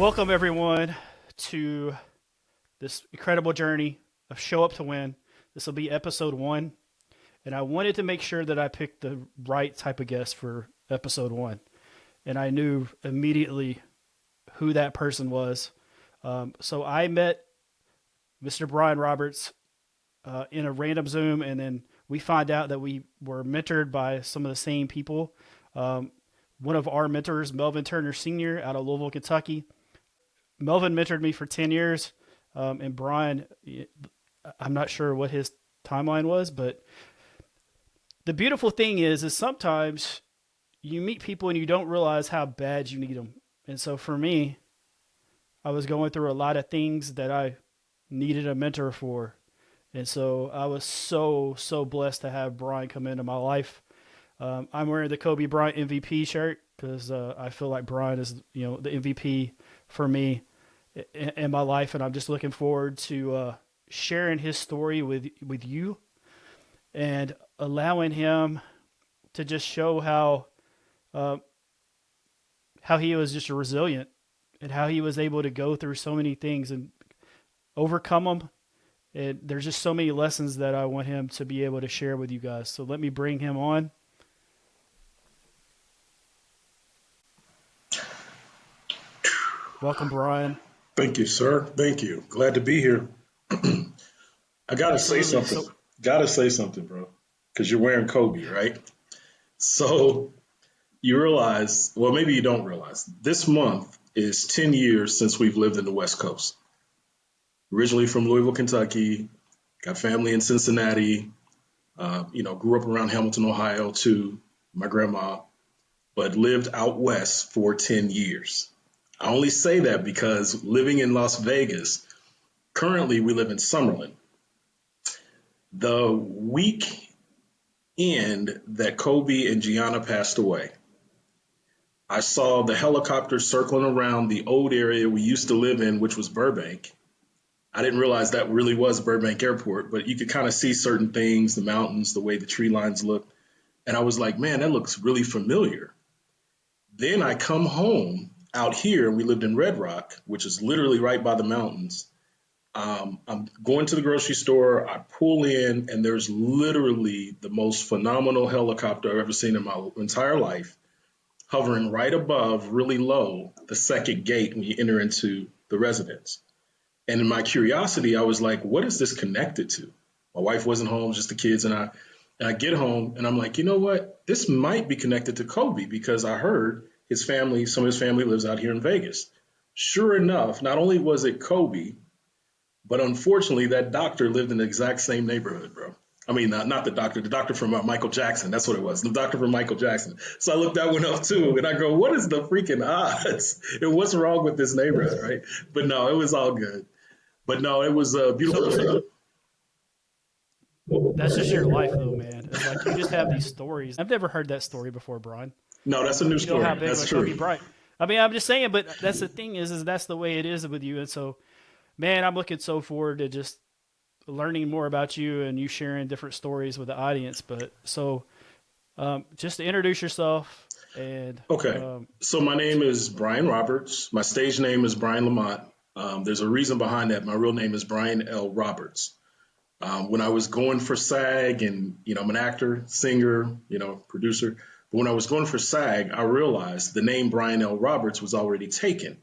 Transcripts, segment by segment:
Welcome everyone to this incredible journey of Show Up to Win. This will be episode 1, and I wanted to make sure that I picked the right type of guest for episode 1, and I knew immediately who that person was. So I met Mr. Brian Roberts in a random Zoom, and then we find out that we were mentored by some of the same people. One of our mentors, Melvin Turner Sr. out of Louisville, Kentucky. Melvin mentored me for 10 years, and Brian, I'm not sure what his timeline was, but the beautiful thing is sometimes you meet people and you don't realize how bad you need them. And so for me, I was going through a lot of things that I needed a mentor for. And so I was so blessed to have Brian come into my life. I'm wearing the Kobe Bryant MVP shirt because I feel like Brian is, the MVP for me in my life, and I'm just looking forward to sharing his story with you and allowing him to just show how he was just resilient and how he was able to go through so many things and overcome them. And there's just so many lessons that I want him to be able to share with you guys. So let me bring him on. Welcome, Brian. Thank you, sir. Thank you. Glad to be here. I gotta say Absolutely. something. Gotta say something, bro. Because you're wearing Kobe, right? So you realize, well, maybe you don't realize, this month is 10 years since we've lived in the West Coast. Originally from Louisville, Kentucky, got family in Cincinnati, grew up around Hamilton, Ohio too, my grandma, but lived out west for 10 years. I only say that because living in Las Vegas, currently we live in Summerlin. The weekend that Kobe and Gianna passed away, I saw the helicopter circling around the old area we used to live in, which was Burbank. I didn't realize that really was Burbank Airport, but you could kind of see certain things, the mountains, the way the tree lines look. And I was like, man, that looks really familiar. Then I come home out here, and we lived in Red Rock, which is literally right by the mountains. I'm going to the grocery store, I pull in, and there's literally the most phenomenal helicopter I've ever seen in my entire life, hovering right above, really low, the second gate when you enter into the residence. And in my curiosity, I was like, what is this connected to? My wife wasn't home, just the kids and I. And I get home, and I'm like, you know what? This might be connected to Kobe because I heard some of his family lives out here in Vegas. Sure enough, not only was it Kobe, but unfortunately, that doctor lived in the exact same neighborhood, bro. I mean, not the doctor from Michael Jackson. That's what it was, the doctor from Michael Jackson. So I looked that one up too, and I go, what is the freaking odds? And what's wrong with this neighborhood, right? But no, it was all good. But no, it was a beautiful thing. That's just your life, though, man. It's like you just have these stories. I've never heard that story before, Brian. No, that's a new You know how story. big That's of a Kobe true. Bryant. I mean, I'm just saying, but that's the thing is that's the way it is with you. And so, man, I'm looking so forward to just learning more about you and you sharing different stories with the audience. But so, just to introduce yourself and Okay. So my name is Brian Roberts. My stage name is Brian Lamont. There's a reason behind that. My real name is Brian L. Roberts. When I was going for SAG, and I'm an actor, singer, producer. But when I was going for SAG, I realized the name Brian L. Roberts was already taken.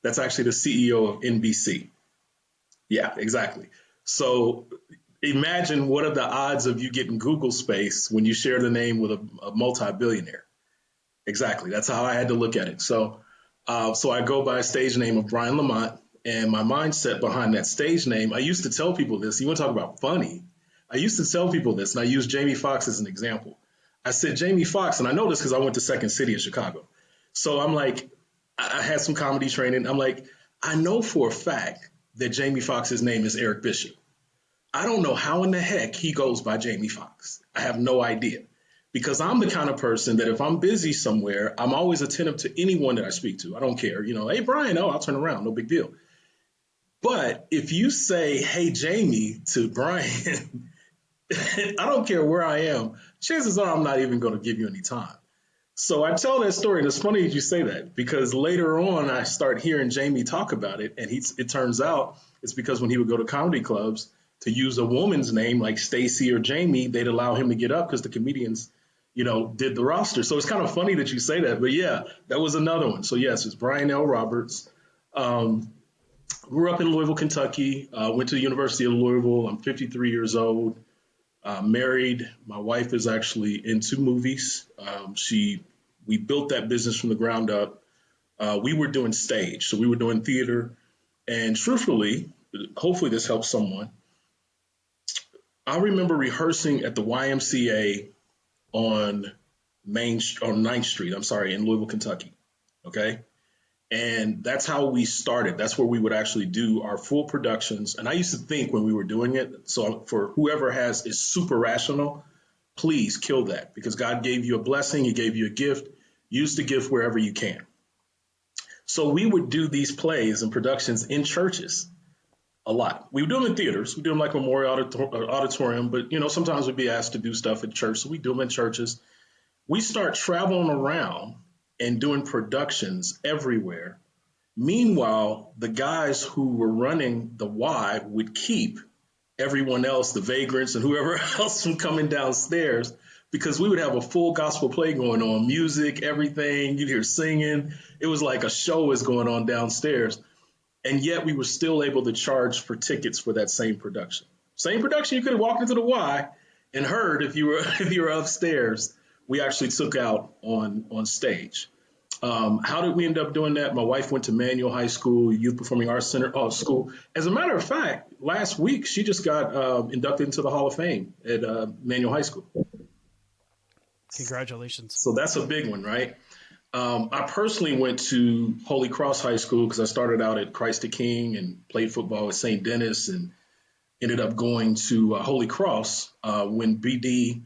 That's actually the CEO of NBC. Yeah, exactly. So imagine what are the odds of you getting Google space when you share the name with a multi-billionaire? Exactly. That's how I had to look at it. So I go by a stage name of Brian Lamont, and my mindset behind that stage name, I used to tell people this. You want to talk about funny? I used to tell people this, and I use Jamie Foxx as an example. I said, Jamie Foxx, and I know this because I went to Second City in Chicago. So I'm like, I had some comedy training. I'm like, I know for a fact that Jamie Foxx's name is Eric Bishop. I don't know how in the heck he goes by Jamie Foxx. I have no idea. Because I'm the kind of person that if I'm busy somewhere, I'm always attentive to anyone that I speak to. I don't care. Hey, Brian, I'll turn around. No big deal. But if you say, hey, Jamie to Brian, I don't care where I am, chances are I'm not even going to give you any time. So I tell that story, and it's funny that you say that because later on I start hearing Jamie talk about it, and it turns out it's because when he would go to comedy clubs to use a woman's name like Stacy or Jamie, they'd allow him to get up because the comedians, did the roster. So it's kind of funny that you say that, but yeah, that was another one. So yes, it's Brian L. Roberts. Um, Grew up in Louisville, Kentucky. Went to the University of Louisville. I'm 53 years old. Married. My wife is actually into movies. We built that business from the ground up. We were doing stage, so we were doing theater. And truthfully, hopefully this helps someone. I remember rehearsing at the YMCA on on Ninth Street. I'm sorry, in Louisville, Kentucky. Okay, and that's how we started. That's where we would actually do our full productions. And I used to think when we were doing it, so for whoever is super rational, please kill that because God gave you a blessing, He gave you a gift. Use the gift wherever you can. So we would do these plays and productions in churches a lot. We would do them in theaters. We do them like Memorial Auditorium, but sometimes we'd be asked to do stuff at church. So we do them in churches. We start traveling around and doing productions everywhere. Meanwhile, the guys who were running the Y would keep everyone else, the vagrants and whoever else from coming downstairs because we would have a full gospel play going on, music, everything. You'd hear singing. It was like a show is going on downstairs. And yet we were still able to charge for tickets for that same production. Same production you could have walked into the Y and heard if you were if you were upstairs. We actually took out on stage. How did we end up doing that? My wife went to Manual High School, Youth Performing Arts Center school. As a matter of fact, last week she just got inducted into the Hall of Fame at Manual High School. Congratulations. So that's a big one, right? I personally went to Holy Cross High School because I started out at Christ the King and played football at St. Denis and ended up going to Holy Cross when BD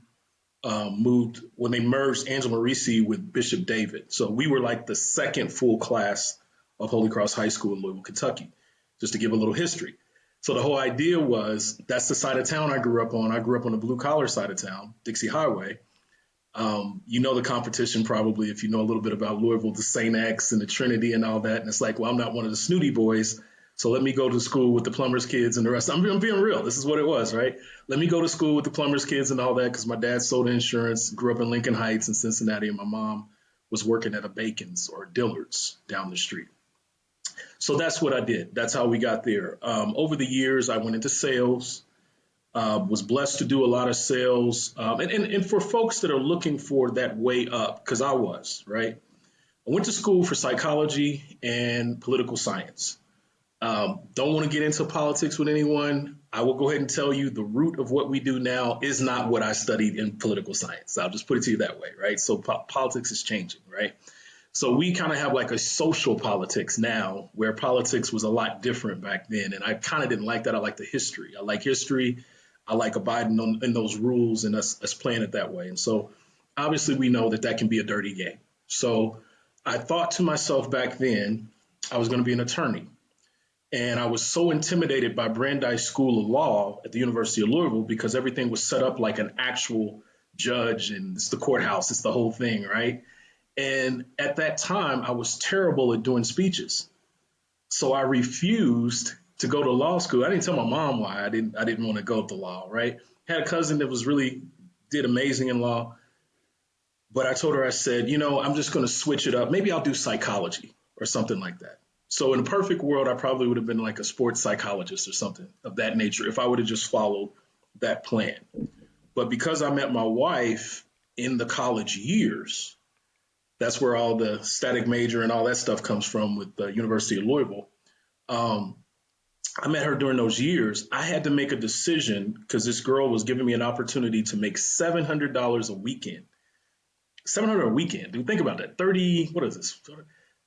moved when they merged Angela Marisi with Bishop David. So we were like the second full class of Holy Cross High School in Louisville, Kentucky, just to give a little history. So the whole idea was that's the side of town I grew up on. I grew up on the blue collar side of town, Dixie Highway. The competition probably if you know a little bit about Louisville, the St. X and the Trinity and all that. And it's like, well, I'm not one of the snooty boys. So let me go to school with the plumbers kids and the rest. I'm being real. This is what it was, right? Let me go to school with the plumbers kids and all that because my dad sold insurance, grew up in Lincoln Heights in Cincinnati, and my mom was working at a Bacon's or Dillard's down the street. So that's what I did. That's how we got there. Over the years, I went into sales, was blessed to do a lot of sales. And for folks that are looking for that way up, because I was, right? I went to school for psychology and political science. Don't want to get into politics with anyone. I will go ahead and tell you the root of what we do now is not what I studied in political science. I'll just put it to you that way, right? So politics is changing, right? So we kind of have like a social politics now where politics was a lot different back then. And I kind of didn't like that. I like the history. I like history. I like abiding in those rules and us playing it that way. And so obviously we know that can be a dirty game. So I thought to myself back then, I was going to be an attorney. And I was so intimidated by Brandeis School of Law at the University of Louisville because everything was set up like an actual judge and it's the courthouse, it's the whole thing, right? And at that time, I was terrible at doing speeches. So I refused to go to law school. I didn't tell my mom why I didn't want to go to law, right? Had a cousin that was really did amazing in law. But I told her, I said, I'm just going to switch it up. Maybe I'll do psychology or something like that. So in a perfect world, I probably would have been like a sports psychologist or something of that nature if I would have just followed that plan. But because I met my wife in the college years, that's where all the static major and all that stuff comes from with the University of Louisville. I met her during those years. I had to make a decision because this girl was giving me an opportunity to make $700 a weekend. 700 a weekend, dude. Think about that. 30, what is this?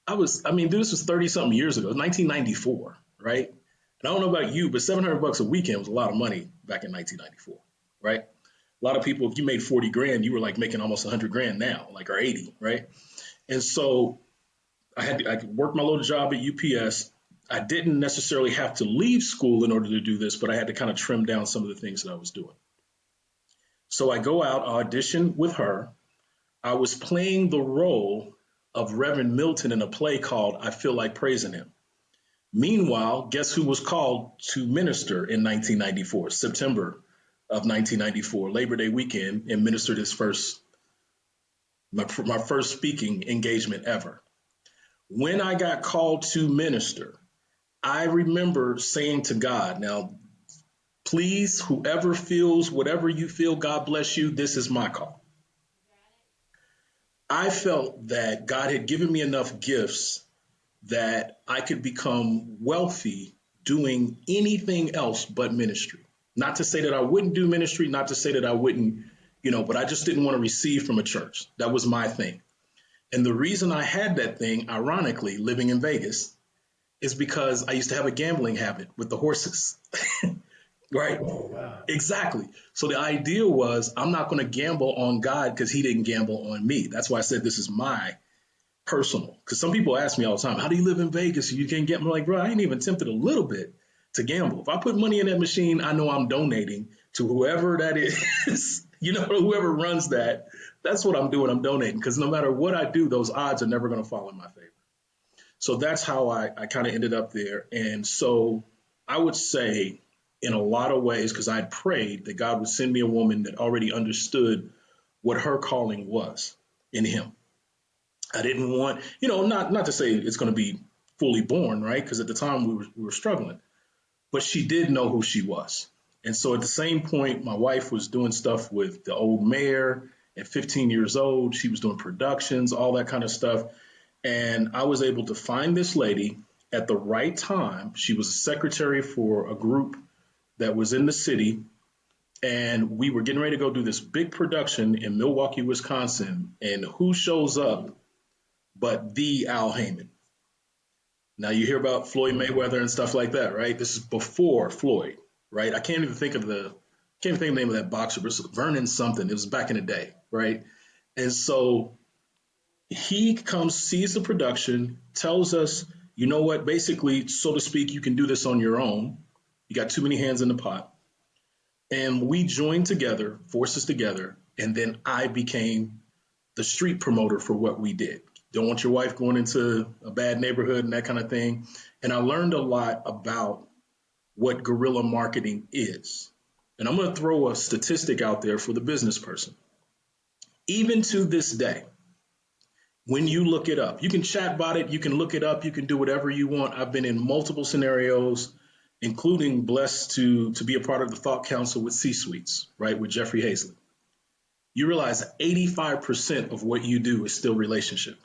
Dude, this was 30 something years ago, 1994, right? And I don't know about you, but $700 a weekend was a lot of money back in 1994, right? A lot of people, if you made 40 grand, you were like making almost 100 grand now, like or 80, right? And so I worked my little job at UPS. I didn't necessarily have to leave school in order to do this, but I had to kind of trim down some of the things that I was doing. So I go out, audition with her. I was playing the role of Reverend Milton in a play called I Feel Like Praising Him. Meanwhile, guess who was called to minister in 1994, September of 1994, Labor Day weekend, and ministered his my first speaking engagement ever. When I got called to minister, I remember saying to God, now, please, whoever feels whatever you feel, God bless you, this is my call. I felt that God had given me enough gifts that I could become wealthy doing anything else but ministry. Not to say that I wouldn't do ministry, not to say that I wouldn't, but I just didn't want to receive from a church. That was my thing. And the reason I had that thing, ironically, living in Vegas, is because I used to have a gambling habit with the horses. Right? Oh, wow. Exactly. So the idea was I'm not going to gamble on God because he didn't gamble on me. That's why I said this is my personal. Because some people ask me all the time, how do you live in Vegas? You can't get. I'm like, bro, I ain't even tempted a little bit to gamble. If I put money in that machine, I know I'm donating to whoever that is. Whoever runs that. That's what I'm doing. I'm donating because no matter what I do, those odds are never going to fall in my favor. So that's how I kind of ended up there. And so I would say, in a lot of ways, because I had prayed that God would send me a woman that already understood what her calling was in Him. I didn't want, not to say it's going to be fully born, right? Because at the time we were struggling, but she did know who she was. And so at the same point, my wife was doing stuff with the old mayor at 15 years old. She was doing productions, all that kind of stuff. And I was able to find this lady at the right time. She was a secretary for a group that was in the city. And we were getting ready to go do this big production in Milwaukee, Wisconsin. And who shows up but the Al Heyman? Now you hear about Floyd Mayweather and stuff like that, right? This is before Floyd, right? I can't even think of the name of that boxer, but it's Vernon something. It was back in the day, right? And so he comes, sees the production, tells us, you know what, basically, so to speak, you can do this on your own. You got too many hands in the pot. And we joined together, forces together, and then I became the street promoter for what we did. Don't want your wife going into a bad neighborhood and that kind of thing. And I learned a lot about what guerrilla marketing is. And I'm going to throw a statistic out there for the business person. Even to this day, when you look it up, you can chat about it, you can look it up, you can do whatever you want. I've been in multiple scenarios, including blessed to be a part of the Thought Council with C-Suites, right, with Jeffrey Hazlett. You realize 85% of what you do is still relationship.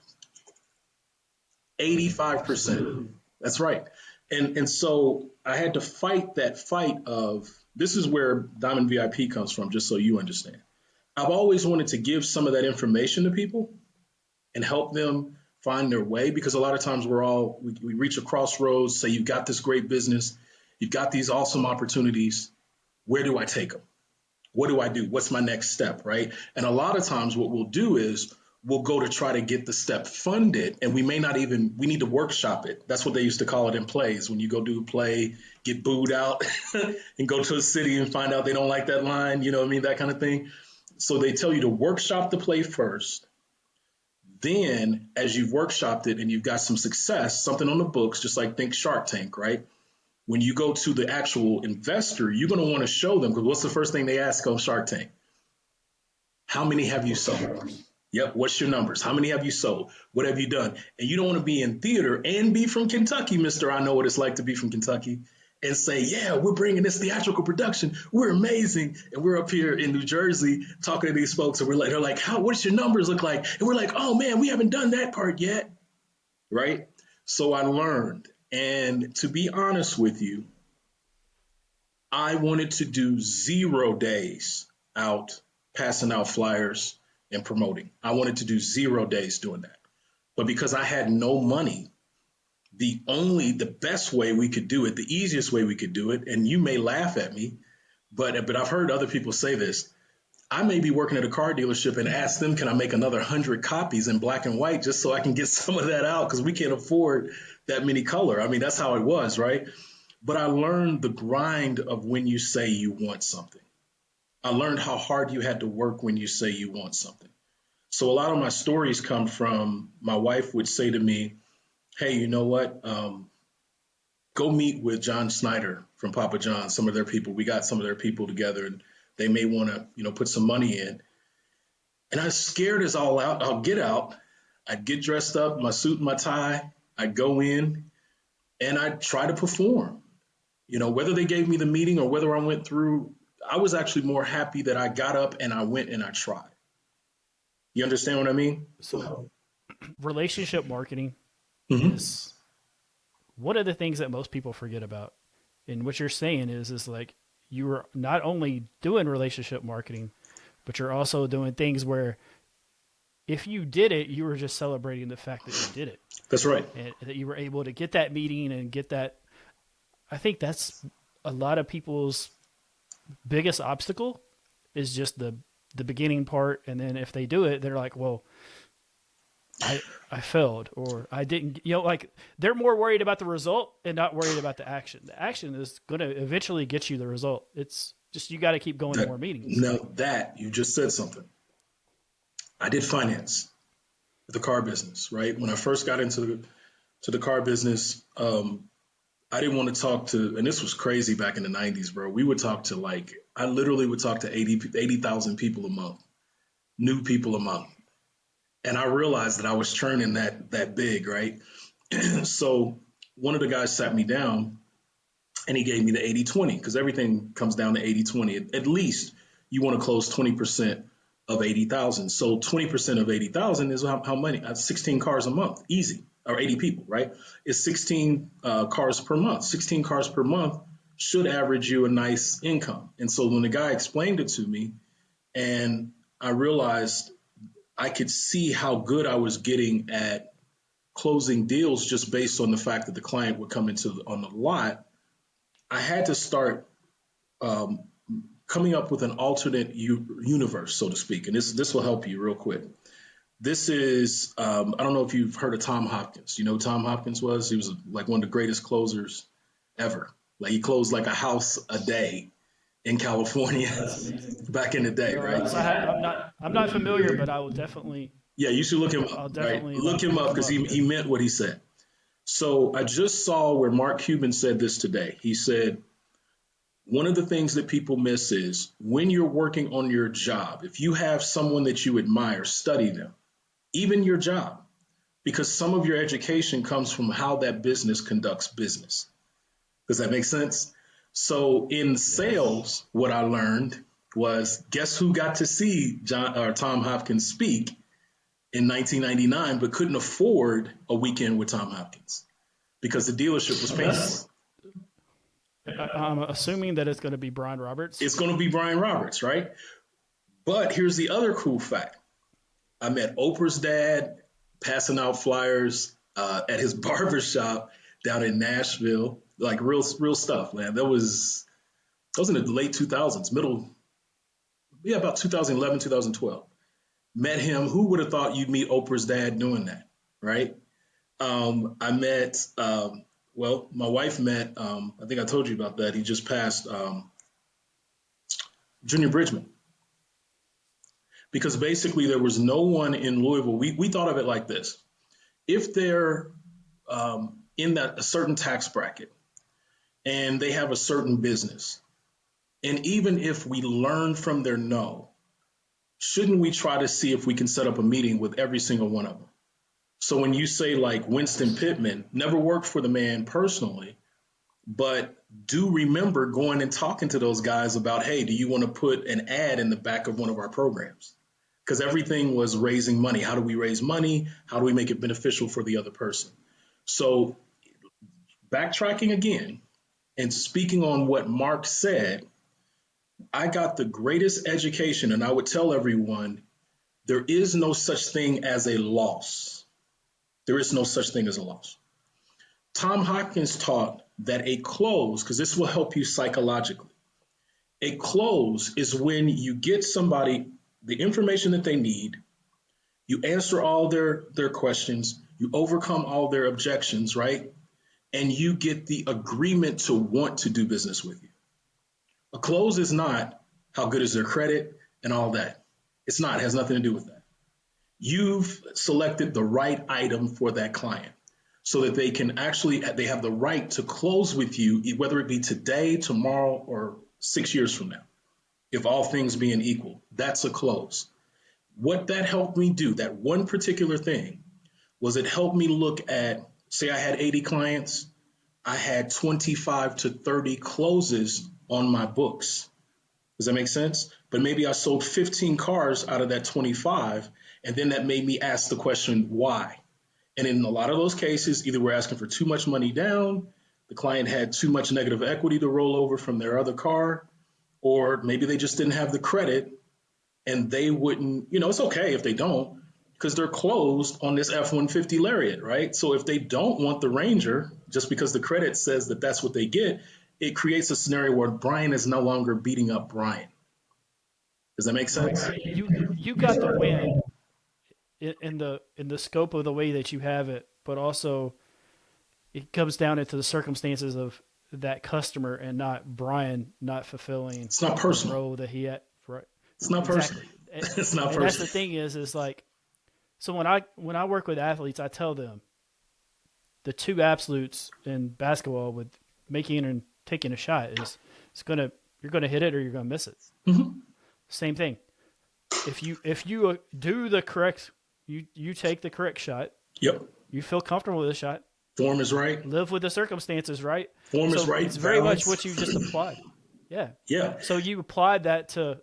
85%. That's right. And so I had to fight that fight of this is where Diamond VIP comes from, just so you understand. I've always wanted to give some of that information to people and help them find their way because a lot of times we reach a crossroads, say you've got this great business, you've got these awesome opportunities. Where do I take them? What do I do? What's my next step, right? And a lot of times what we'll do is we'll go to try to get the step funded and we need to workshop it. That's what they used to call it in plays. When you go do a play, get booed out and go to a city and find out they don't like that line, you know what I mean? That kind of thing. So they tell you to workshop the play first. Then as you've workshopped it and you've got some success, something on the books, just like think Shark Tank, right? When you go to the actual investor, you're going to want to show them because what's the first thing they ask on Shark Tank? How many have you sold? Yep. What's your numbers? How many have you sold? What have you done? And you don't want to be in theater and be from Kentucky, Mr. I know what it's like to be from Kentucky and say, yeah, we're bringing this theatrical production. We're amazing. And we're up here in New Jersey talking to these folks and they're like, what's your numbers look like? And we're like, oh man, we haven't done that part yet. Right. So I learned. And to be honest with you, I wanted to do 0 days out passing out flyers and promoting. I wanted to do 0 days doing that. But because I had no money, the best way we could do it, the easiest way we could do it, and you may laugh at me, but I've heard other people say this. I may be working at a car dealership and ask them, can I make another 100 copies in black and white just so I can get some of that out because we can't afford that many color. I mean, that's how it was, right? But I learned the grind of when you say you want something. I learned how hard you had to work when you say you want something. So a lot of my stories come from my wife would say to me, hey, you know what? Go meet with John Snyder from Papa John, some of their people. We got some of their people together and they may want to, put some money in. And I was scared as all out. I'll get out. I'd get dressed up, my suit and my tie. I'd go in and I'd try to perform. Whether they gave me the meeting or whether I went through, I was actually more happy that I got up and I went and I tried. You understand what I mean? So, relationship marketing Mm-hmm. is one of the things that most people forget about. And what you're saying is like you are not only doing relationship marketing, but you're also doing things where if you did it, you were just celebrating the fact that you did it That's right. and that you were able to get that meeting and get that. I think that's a lot of people's biggest obstacle is just the beginning part, and then if they do it, they're like, well, I failed or I didn't. Like they're more worried about the result and not worried about the action. The action is going to eventually get you the result. It's just you got to keep going to more meetings. Now that you just said something. I did finance the car business, right? When I first got into the car business, I didn't want to talk to, and this was crazy back in the 90s, bro. We would talk to I literally would talk to 80,000 people a month, new people a month. And I realized that I was churning that big, right? So one of the guys sat me down and he gave me the 80/20 because everything comes down to 80/20. At least you want to close 20% of 80,000. So 20% of 80,000 is how many? 16 cars a month, easy, or 80 people, right? It's 16 cars per month. 16 cars per month should average you a nice income. And so when the guy explained it to me, and I realized I could see how good I was getting at closing deals just based on the fact that the client would come into on the lot, I had to start um, coming up with an alternate universe, so to speak. And this will help you real quick. This is I don't know if you've heard of Tom Hopkins. You know who Tom Hopkins was? He was like one of the greatest closers ever. Like he closed like a house a day in California That's amazing. back in the day, No, right? I'm not familiar, but I will definitely Yeah, you should look him up, I'll right? definitely Look him look up them because up. he meant what he said. So I just saw where Mark Cuban said this today. He said, one of the things that people miss is when you're working on your job, if you have someone that you admire, study them, even your job, because some of your education comes from how that business conducts business. Does that make sense? So in Yes. sales, what I learned was guess who got to see Tom Hopkins speak in 1999, but couldn't afford a weekend with Tom Hopkins because the dealership was paying for it. Unless I'm assuming that it's going to be Brian Roberts. It's going to be Brian Roberts, right? But here's the other cool fact. I met Oprah's dad passing out flyers at his barber shop down in Nashville, like real stuff, man. That was in the late 2000s, about 2011, 2012. Met him. Who would have thought you'd meet Oprah's dad doing that, right? I met, my wife met, I think I told you about that. He just passed Junior Bridgman because basically there was no one in Louisville. We thought of it like this. If they're in that a certain tax bracket and they have a certain business, and even if we learn from their no, shouldn't we try to see if we can set up a meeting with every single one of them? So when you say like Winston Pittman, never worked for the man personally, but do remember going and talking to those guys about, hey, do you want to put an ad in the back of one of our programs? Because everything was raising money. How do we raise money? How do we make it beneficial for the other person? So backtracking again and speaking on what Mark said, I got the greatest education, and I would tell everyone there is no such thing as a loss. There is no such thing as a loss. Tom Hopkins taught that a close, because this will help you psychologically, a close is when you get somebody the information that they need, you answer all their questions, you overcome all their objections, right? And you get the agreement to want to do business with you. A close is not how good is their credit and all that. It's not, it has nothing to do with that. You've selected the right item for that client so that they have the right to close with you, whether it be today, tomorrow, or 6 years from now. If all things being equal, that's a close. What that helped me do, that one particular thing, was it helped me look at, say I had 80 clients, I had 25 to 30 closes on my books. Does that make sense? But maybe I sold 15 cars out of that 25, and then that made me ask the question, why? And in a lot of those cases, either we're asking for too much money down, the client had too much negative equity to roll over from their other car, or maybe they just didn't have the credit and they wouldn't, it's okay if they don't because they're closed on this F-150 Lariat, right? So if they don't want the Ranger, just because the credit says that that's what they get, it creates a scenario where Brian is no longer beating up Brian. Does that make Right. sense? You got the win in the scope of the way that you have it, but also it comes down into the circumstances of that customer and not Brian not fulfilling It's not the personal. role that he had. Right. It's not personal. Exactly. It's not And that's the personal. thing is like so when I work with athletes, I tell them the two absolutes in basketball with making and taking a shot is you're gonna hit it or you're gonna miss it. Mm-hmm. Same thing. If you do the correct you take the correct shot, Yep. you feel comfortable with the shot, Form is right. live with the circumstances, right? Form is So right. it's very much Balance. what you just applied. Yeah. Yeah. So you apply that to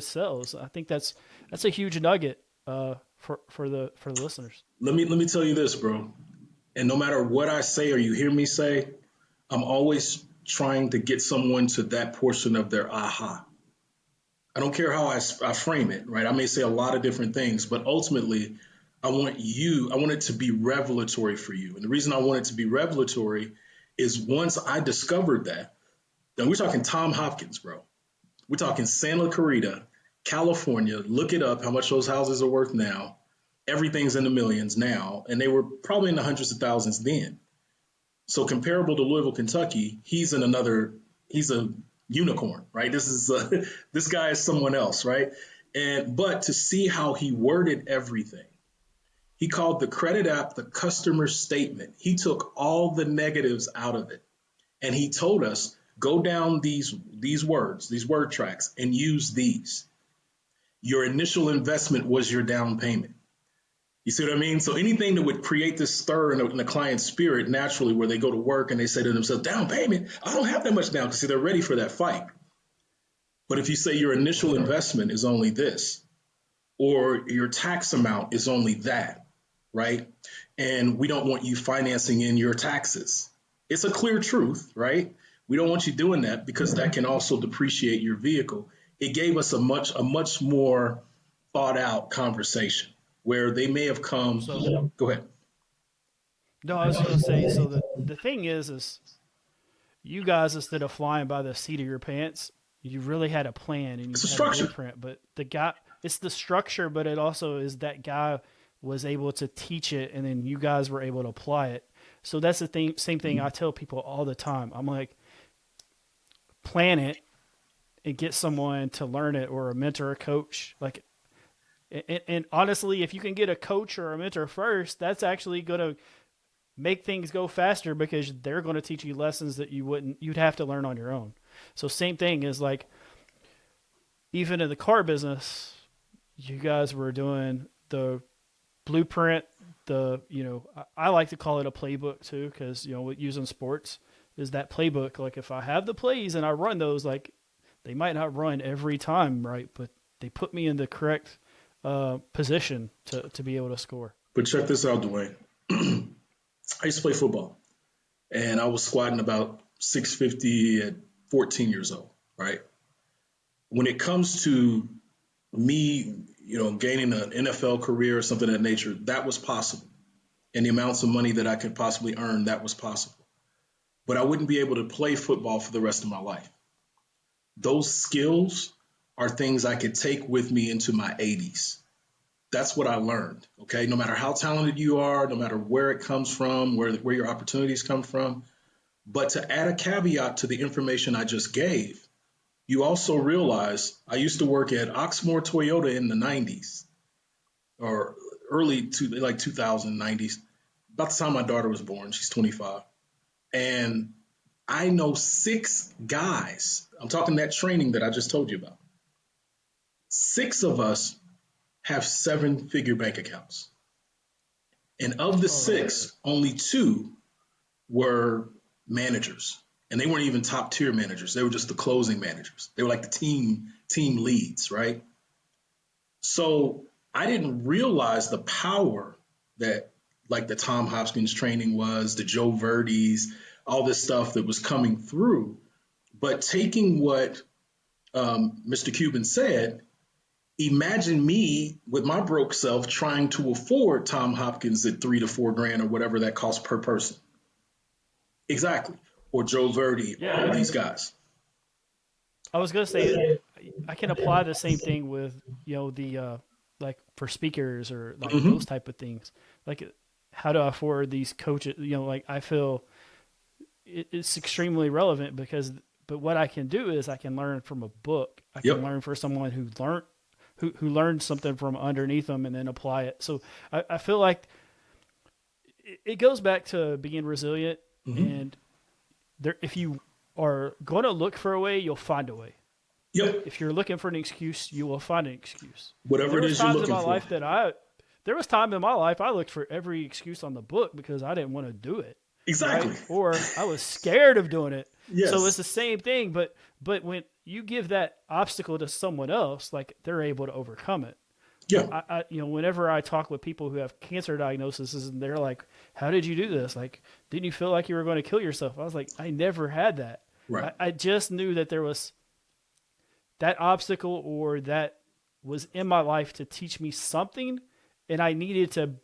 sales. I think that's a huge nugget for the listeners. Let me tell you this, bro. And no matter what I say or you hear me say, I'm always trying to get someone to that portion of their aha. I don't care how I frame it, right? I may say a lot of different things, but ultimately, I want it to be revelatory for you. And the reason I want it to be revelatory is once I discovered that, then we're talking Tom Hopkins, bro. We're talking Santa Clarita, California. Look it up, how much those houses are worth now. Everything's in the millions now, and they were probably in the hundreds of thousands then. So comparable to Louisville, Kentucky, he's a unicorn, right? This guy is someone else, right? But to see how he worded everything, he called the credit app the customer statement. He took all the negatives out of it, and he told us go down these words, these word tracks, and use these. Your initial investment was your down payment. You see what I mean? So anything that would create this stir in the client's spirit naturally, where they go to work and they say to themselves, down payment, I don't have that much down, because they're ready for that fight. But if you say your initial investment is only this, or your tax amount is only that, right? And we don't want you financing in your taxes. It's a clear truth, right? We don't want you doing that because that can also depreciate your vehicle. It gave us a much more thought out conversation where they may have come. So Go ahead. no, I was just gonna say. So the thing is you guys instead of flying by the seat of your pants, you really had a plan and It's you a had a structure. blueprint. But the guy, it's the structure, but it also is that guy was able to teach it, and then you guys were able to apply it. So that's the thing. Same thing I tell people all the time. I'm like, plan it and get someone to learn it, or a mentor or coach. Like, and honestly, if you can get a coach or a mentor first, that's actually going to make things go faster because they're going to teach you lessons that you'd have to learn on your own. So same thing is like even in the car business, you guys were doing the blueprint, I like to call it a playbook too, because using sports is that playbook. Like if I have the plays and I run those, like they might not run every time, right? But they put me in the correct position to be able to score. But check this out, Dwayne. I used to play football, and I was squatting about 650 at 14 years old, right? When it comes to me, gaining an NFL career or something of that nature, that was possible. And the amounts of money that I could possibly earn, that was possible. But I wouldn't be able to play football for the rest of my life. Those skills are things I could take with me into my 80s. That's what I learned. Okay. No matter how talented you are, no matter where it comes from, where your opportunities come from. But to add a caveat to the information I just gave, you also realize I used to work at Oxmoor Toyota in the 90s. or early to like 2090s, about the time my daughter was born. She's 25. And I know 6 guys. I'm talking that training that I just told you about. 6 of us have 7-figure bank accounts. And of the Oh, wow. 6, only 2 were managers. And they weren't even top tier managers. They were just the closing managers. They were like the team leads, right? So I didn't realize the power that like the Tom Hopkins training was, the Joe Verdi's, all this stuff that was coming through. But taking what Mr. Cuban said, imagine me with my broke self trying to afford Tom Hopkins at 3 to 4 grand or whatever that costs per person. Exactly. Or Joe Verdi, Yeah. all these guys. I was gonna say I can apply the same thing with the like for speakers or like Mm-hmm. those type of things. Like how to afford these coaches. Like I feel it's extremely relevant because but what I can do is I can learn from a book. I can Yep. learn from someone who learned something from underneath them and then apply it. So I feel like it goes back to being resilient Mm-hmm. and there if you are going to look for a way, you'll find a way. Yep. If you're looking for an excuse, you will find an excuse. Whatever There it was is you're times in looking my for. life that I there was time in my life I looked for every excuse on the book because I didn't want to do it, right? Exactly. Or I was scared of doing it. So it's Yes. the same thing, but when you give that obstacle to someone else, like they're able to overcome it. Yeah. Whenever I talk with people who have cancer diagnoses and they're like, "How did you do this? Like, didn't you feel like you were going to kill yourself?" I was like, "I never had that. Right. I just knew that there was that obstacle or that was in my life to teach me something, and I needed to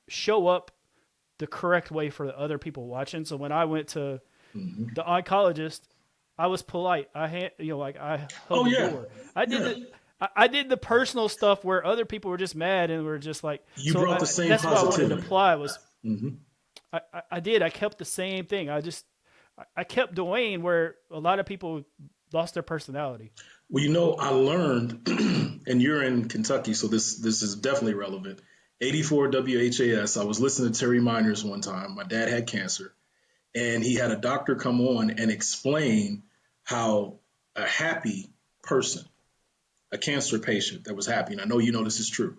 show up the correct way for the other people watching. So when I went to Mm-hmm. the oncologist, I was polite. Like I held Oh the yeah. door. I did Yeah. the I did the personal stuff where other people were just mad and were just like. You So brought the same that's what I wanted to positivity. apply was Mm-hmm. I did. I kept the same thing. I kept Dwayne where a lot of people lost their personality. Well, I learned, and you're in Kentucky, so this is definitely relevant. 84 WHAS. I was listening to Terry Miners one time. My dad had cancer, and he had a doctor come on and explain how a happy person, a cancer patient that was happy, and I know you know this is true,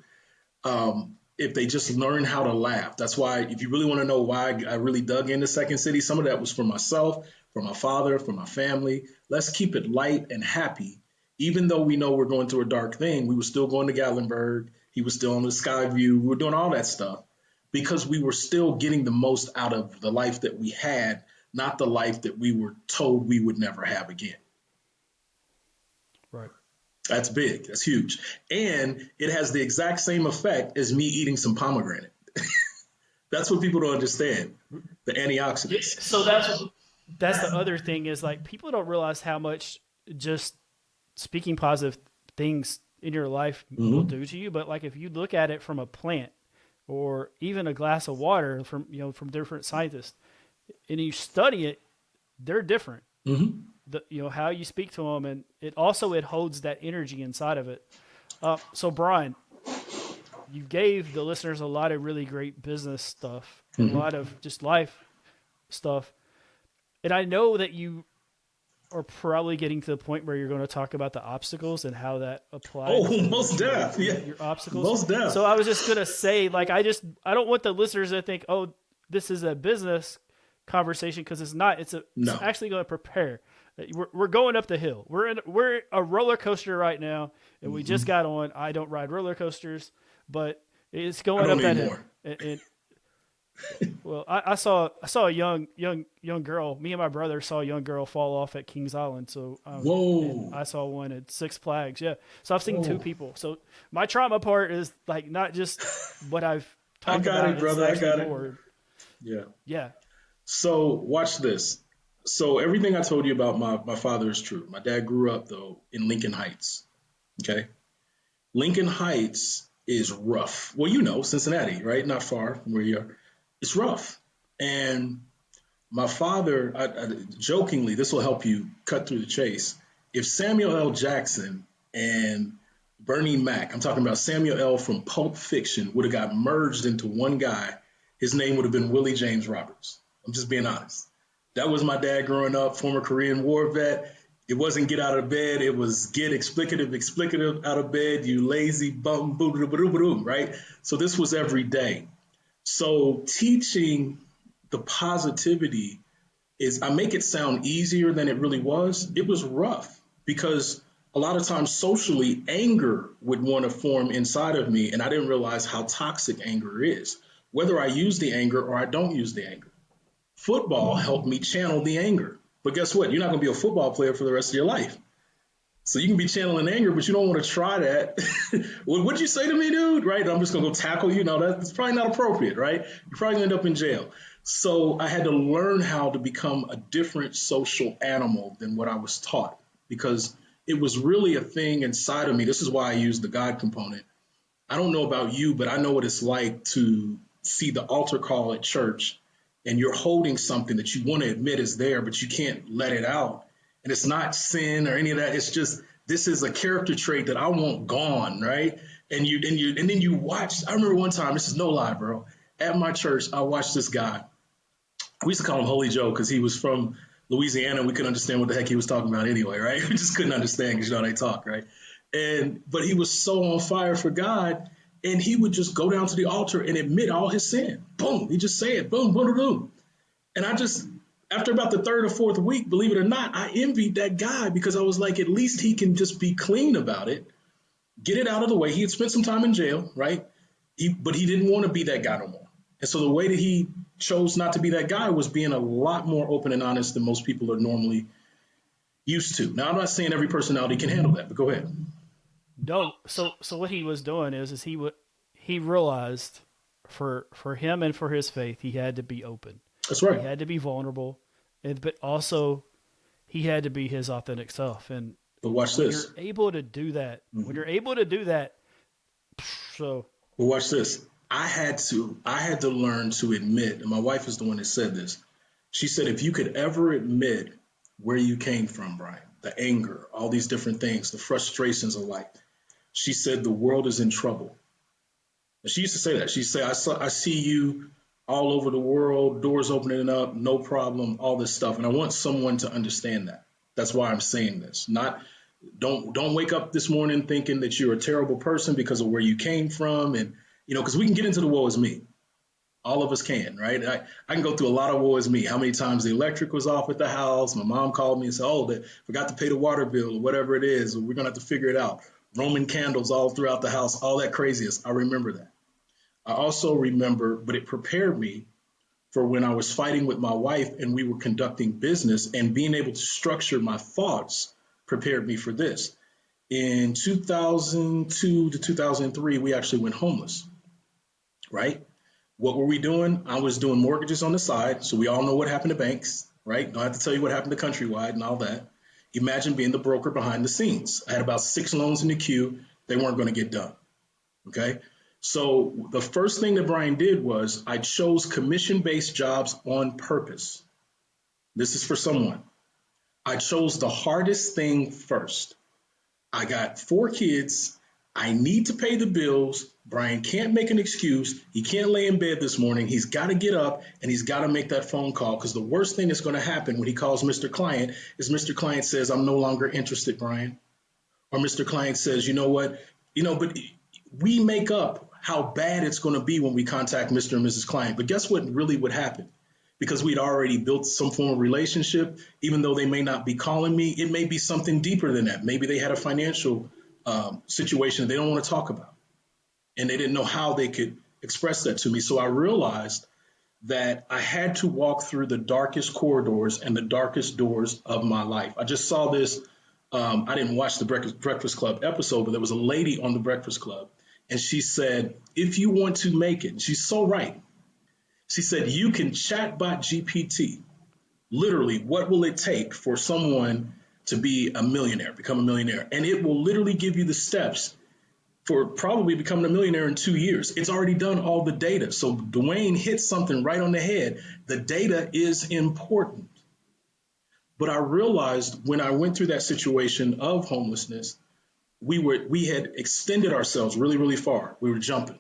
if they just learn how to laugh. That's why, if you really want to know why I really dug into Second City, some of that was for myself, for my father, for my family. Let's keep it light and happy. Even though we know we're going through a dark thing, we were still going to Gatlinburg. He was still on the Skyview. We were doing all that stuff because we were still getting the most out of the life that we had, not the life that we were told we would never have again. Right. That's big. That's huge. And it has the exact same effect as me eating some pomegranate. That's what people don't understand. The Yeah. antioxidants. So that's the other thing is like people don't realize how much just speaking positive things in your life will Mm-hmm. do to you. But like if you look at it from a plant or even a glass of water from different scientists and you study it, they're different. Mm-hmm. How you speak to them and it holds that energy inside of it. So Brian, you gave the listeners a lot of really great business stuff and a Mm-hmm. lot of just life stuff. And I know that you are probably getting to the point where you're going to talk about the obstacles and how that applied Oh, to most deaf. Yeah. your obstacles. Most So deaf. I was just going to say, like, I don't want the listeners to think, oh, this is a business conversation because it's not. It's No. actually going to prepare. We're going up the hill. We're a roller coaster right now, and we just Mm-hmm. got on. I don't ride roller coasters, but it's I going don't up that hill. anymore. And well, I saw a young girl. Me and my brother saw a young girl fall off at Kings Island. So and Whoa. I saw one at Six Flags. Yeah, so I've seen two Whoa. people. So my trauma part is like not just what I've I talked got about. it, It's brother. I actually got it. more. Yeah. Yeah. So watch this. So everything I told you about my father is true. My dad grew up though in Lincoln Heights. Okay. Lincoln Heights is rough. Well, Cincinnati, right? Not far from where you are. It's rough. And my father, jokingly, this will help you cut through the chase. If Samuel L. Jackson and Bernie Mac, I'm talking about Samuel L. from Pulp Fiction, would have got merged into one guy, his name would have been Willie James Roberts. I'm just being honest. That was my dad growing up, former Korean War vet. It wasn't get out of bed, it was get explicative out of bed, you lazy bum, boom, right? So this was every day. So teaching the positivity is, I make it sound easier than it really was. It was rough because a lot of times socially, anger would want to form inside of me, and I didn't realize how toxic anger is, whether I use the anger or I don't use the anger. Football helped me channel the anger. But guess what? You're not going to be a football player for the rest of your life. So you can be channeling anger, but you don't want to try that. What'd you say to me, dude? Right? I'm just going to go tackle you. No, that's probably not appropriate, right? You're probably going to end up in jail. So I had to learn how to become a different social animal than what I was taught because it was really a thing inside of me. This is why I use the God component. I don't know about you, but I know what it's like to see the altar call at church and you're holding something that you want to admit is there, but you can't let it out. And it's not sin or any of that. It's just this is a character trait that I want gone, right? And then you watch. I remember one time, this is no lie, bro. At my church, I watched this guy. We used to call him Holy Joe because he was from Louisiana. We couldn't understand what the heck he was talking about anyway, right? We just couldn't understand because you know how they talk, right? But he was so on fire for God, and he would just go down to the altar and admit all his sin. Boom, he just say it. Boom, boom, boom, boom. And I just, after about the third or fourth week, believe it or not, I envied that guy because I was like, at least he can just be clean about it, get it out of the way. He had spent some time in jail, right? But he didn't want to be that guy no more. And so the way that he chose not to be that guy was being a lot more open and honest than most people are normally used to. Now, I'm not saying every personality can handle that, but go ahead. No, so what he was doing is he realized for him and for his faith, he had to be open. That's He right. had to be vulnerable, but also he had to be his authentic self. And But watch when you're this. able to do that, when you're able to do that, so But watch this. I had to learn to admit, and my wife is the one that said this. She said, if you could ever admit where you came from, Brian, the anger, all these different things, the frustrations of life, she said the world is in trouble. And she used to say that. She said, I see you all over the world, doors opening up, no problem, all this stuff. And I want someone to understand that. That's why I'm saying this. Not don't wake up this morning thinking that you're a terrible person because of where you came from. And because we can get into the woe is me. All of us can, right? I can go through a lot of woe is me. How many times the electric was off at the house? My mom called me and said, "Oh, they forgot to pay the water bill or whatever it is. We're gonna have to figure it out." Roman candles all throughout the house, all that craziness. I remember that. I also remember, but it prepared me for when I was fighting with my wife and we were conducting business and being able to structure my thoughts prepared me for this. In 2002 to 2003, we actually went homeless, right? What were we doing? I was doing mortgages on the side. So we all know what happened to banks, right? Don't have to tell you what happened to Countrywide and all that. Imagine being the broker behind the scenes. I had about 6 loans in the queue. They weren't going to get done. Okay. So the first thing that Brian did was I chose commission based jobs on purpose. This is for someone. I chose the hardest thing first. I got 4 kids. I need to pay the bills. Brian can't make an excuse. He can't lay in bed this morning. He's got to get up and he's got to make that phone call because the worst thing that's going to happen when he calls Mr. Client is Mr. Client says, "I'm no longer interested, Brian." Or Mr. Client says, "You know what? But we make up how bad it's going to be when we contact Mr. and Mrs. Client. But guess what really would happen? Because we'd already built some form of relationship, even though they may not be calling me, it may be something deeper than that. Maybe they had a financial situation they don't want to talk about, and they didn't know how they could express that to me. So I realized that I had to walk through the darkest corridors and the darkest doors of my life. I just saw this. I didn't watch the Breakfast Club episode, but there was a lady on the Breakfast Club, and she said, if you want to make it, she's so right. She said, you can chatbot GPT. Literally, what will it take for someone to be a millionaire, become a millionaire? And it will literally give you the steps for probably becoming a millionaire in 2 years. It's already done all the data. So Dwayne hit something right on the head. The data is important. But I realized when I went through that situation of homelessness we had extended ourselves really, really far. We were jumping.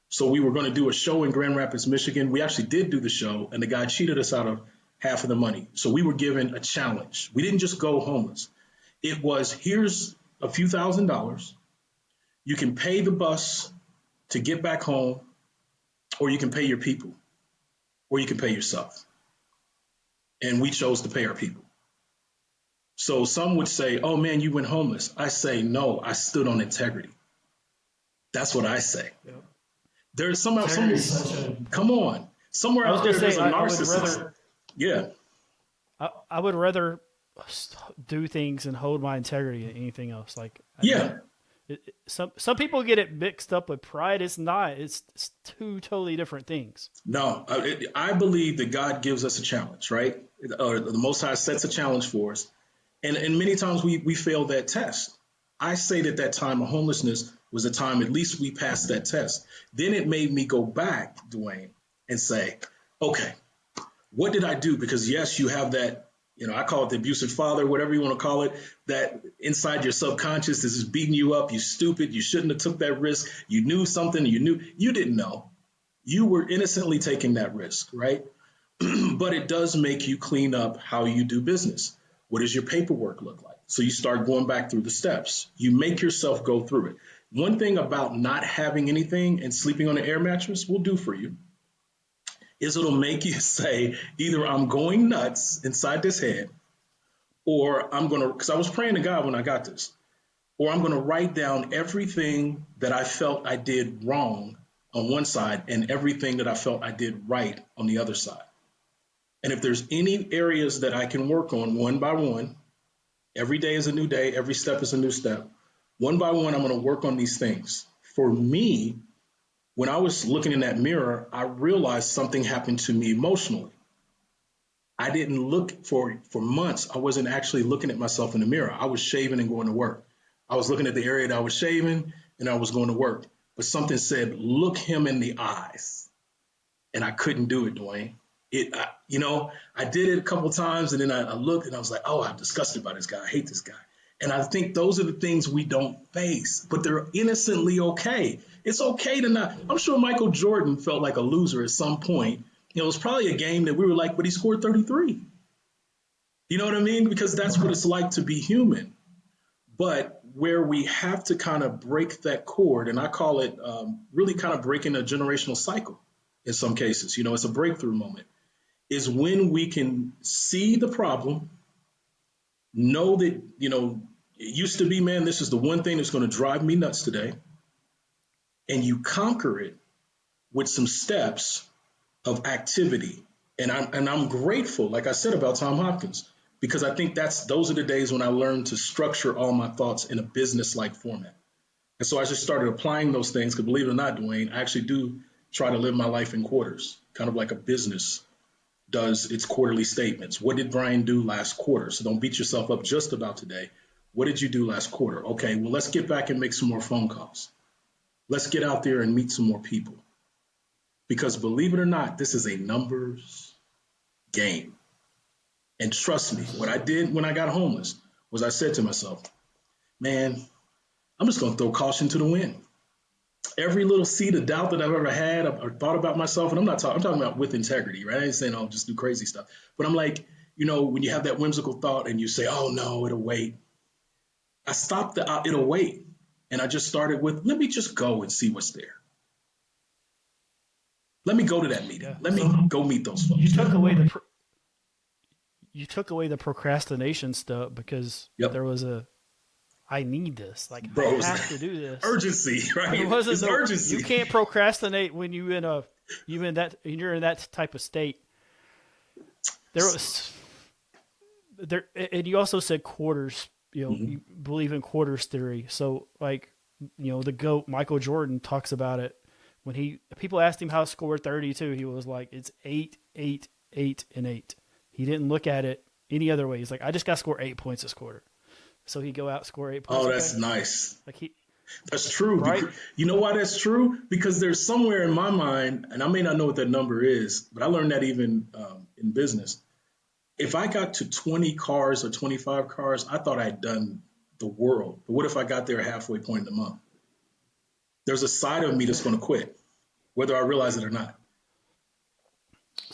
So we were going to do a show in Grand Rapids, Michigan. We actually did do the show, and the guy cheated us out of half of the money. So we were given a challenge. We didn't just go homeless. It was, here's a few $1,000s. You can pay the bus to get back home, or you can pay your people, or you can pay yourself. And we chose to pay our people. So some would say, oh man, you went homeless. I say, no, I stood on integrity. That's what I say. Yep. There's somehow, Integrity is such a. come on, somewhere I was out there, gonna there's say a I would narcissist. rather. Yeah, I would rather do things and hold my integrity than anything else. Like yeah, some people get it mixed up with pride. It's not. It's two totally different things. no. I believe that God gives us a challenge, right? Or the Most High sets a challenge for us, and many times we fail that test. I say that that time of homelessness was a time at least we passed that test. Then it made me go back, Dwayne, and say, okay, what did I do? Because yes, you have that, I call it the abusive father, whatever you want to call it, that inside your subconscious is just beating you up. You stupid. You shouldn't have took that risk. You knew something. You didn't know. You were innocently taking that risk, right? But it does make you clean up how you do business. What does your paperwork look like? So you start going back through the steps. You make yourself go through it. One thing about not having anything and sleeping on an air mattress will do for you is it'll make you say, either I'm going nuts inside this head, or I'm going to, because I was praying to God when I got this, or I'm going to write down everything that I felt I did wrong on one side and everything that I felt I did right on the other side. And if there's any areas that I can work on one by one, every day is a new day, every step is a new step. One by one, I'm going to work on these things. For me, when I was looking in that mirror, I realized something happened to me emotionally. I didn't look for months. I wasn't actually looking at myself in the mirror. I was shaving and going to work. I was looking at the area that I was shaving and I was going to work. But something said, look him in the eyes. And I couldn't do it, Dwayne. I did it a couple of times and then I looked and I was like, oh, I'm disgusted by this guy. I hate this guy. And I think those are the things we don't face, but they're innocently okay. It's okay to not. I'm sure Michael Jordan felt like a loser at some point. It was probably a game that we were like, but he scored 33. You know what I mean? Because that's what it's like to be human. But where we have to kind of break that cord, and I call it really kind of breaking a generational cycle in some cases, it's a breakthrough moment, is when we can see the problem, know that, it used to be, man, this is the one thing that's going to drive me nuts today. And you conquer it with some steps of activity. And I'm grateful, like I said, about Tom Hopkins, because I think those are the days when I learned to structure all my thoughts in a business-like format. And so I just started applying those things, because believe it or not, Dwayne, I actually do try to live my life in quarters, kind of like a business does its quarterly statements. What did Brian do last quarter? So don't beat yourself up just about today. What did you do last quarter? Okay, well, let's get back and make some more phone calls. Let's get out there and meet some more people. Because believe it or not, this is a numbers game. And trust me, what I did when I got homeless was I said to myself, man, I'm just going to throw caution to the wind. Every little seed of doubt that I've ever had or thought about myself, and I'm talking about with integrity, right? I ain't saying I'll just do crazy stuff. But I'm like, when you have that whimsical thought and you say, oh no, it'll wait. I stopped it'll wait. And I just started with, let me just go and see what's there. Let me go to that meeting. Yeah. Let me go meet those folks. You took away the procrastination stuff because Yep. there was I need this. Like, Bro, I have to do this. Urgency, right? It's urgency. You can't procrastinate when you're in that type of state. And you also said quarters. You believe in quarters theory. So, like, the GOAT Michael Jordan talks about it when people asked him how to score 32. He was like, it's 8, 8, 8, and 8. He didn't look at it any other way. He's like, I just got to score 8 points this quarter. So he'd go out, score 8 points. Oh, that's nice. Like that's true. Right? You know why that's true? Because there's somewhere in my mind, and I may not know what that number is, but I learned that even in business. If I got to 20 cars or 25 cars, I thought I'd done the world. But what if I got there halfway point in the month? There's a side of me that's going to quit, whether I realize it or not.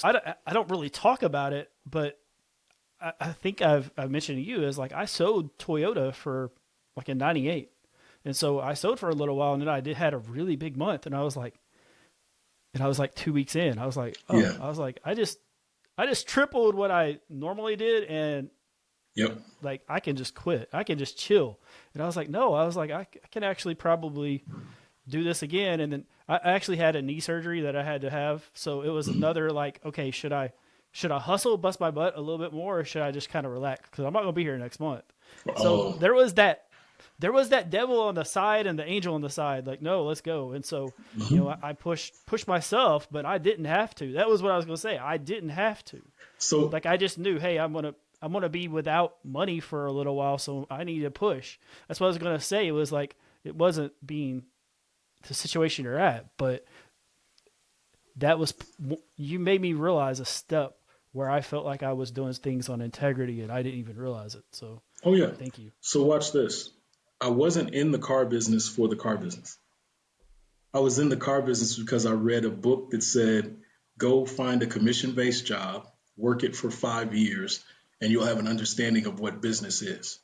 I don't really talk about it, but I think I've mentioned to you is like I sold Toyota for like in '98, and so I sold for a little while, and then had a really big month, and I was like 2 weeks in, I was like, oh, Yeah. I was like, I just tripled what I normally did, and Yep. like I can just quit, I can just chill, and I was like, no, I was like, I can actually probably do this again, and then I actually had a knee surgery that I had to have, so it was another like, okay, should I hustle, bust my butt a little bit more, or should I just kind of relax because I'm not going to be here next month? So Oh. there was that devil on the side and the angel on the side, like, no, let's go. And so, I pushed myself, but I didn't have to. That was what I was going to say. I didn't have to. So Like, I just knew, hey, I'm gonna be without money for a little while, so I need to push. That's what I was gonna say. It was like it wasn't being the situation you're at, but that was you made me realize a step where I felt like I was doing things on integrity and I didn't even realize it. So oh yeah. thank you. So watch this. I wasn't in the car business for the car business. I was in the car business because I read a book that said, go find a commission based job, work it for 5 years, and you'll have an understanding of what business is.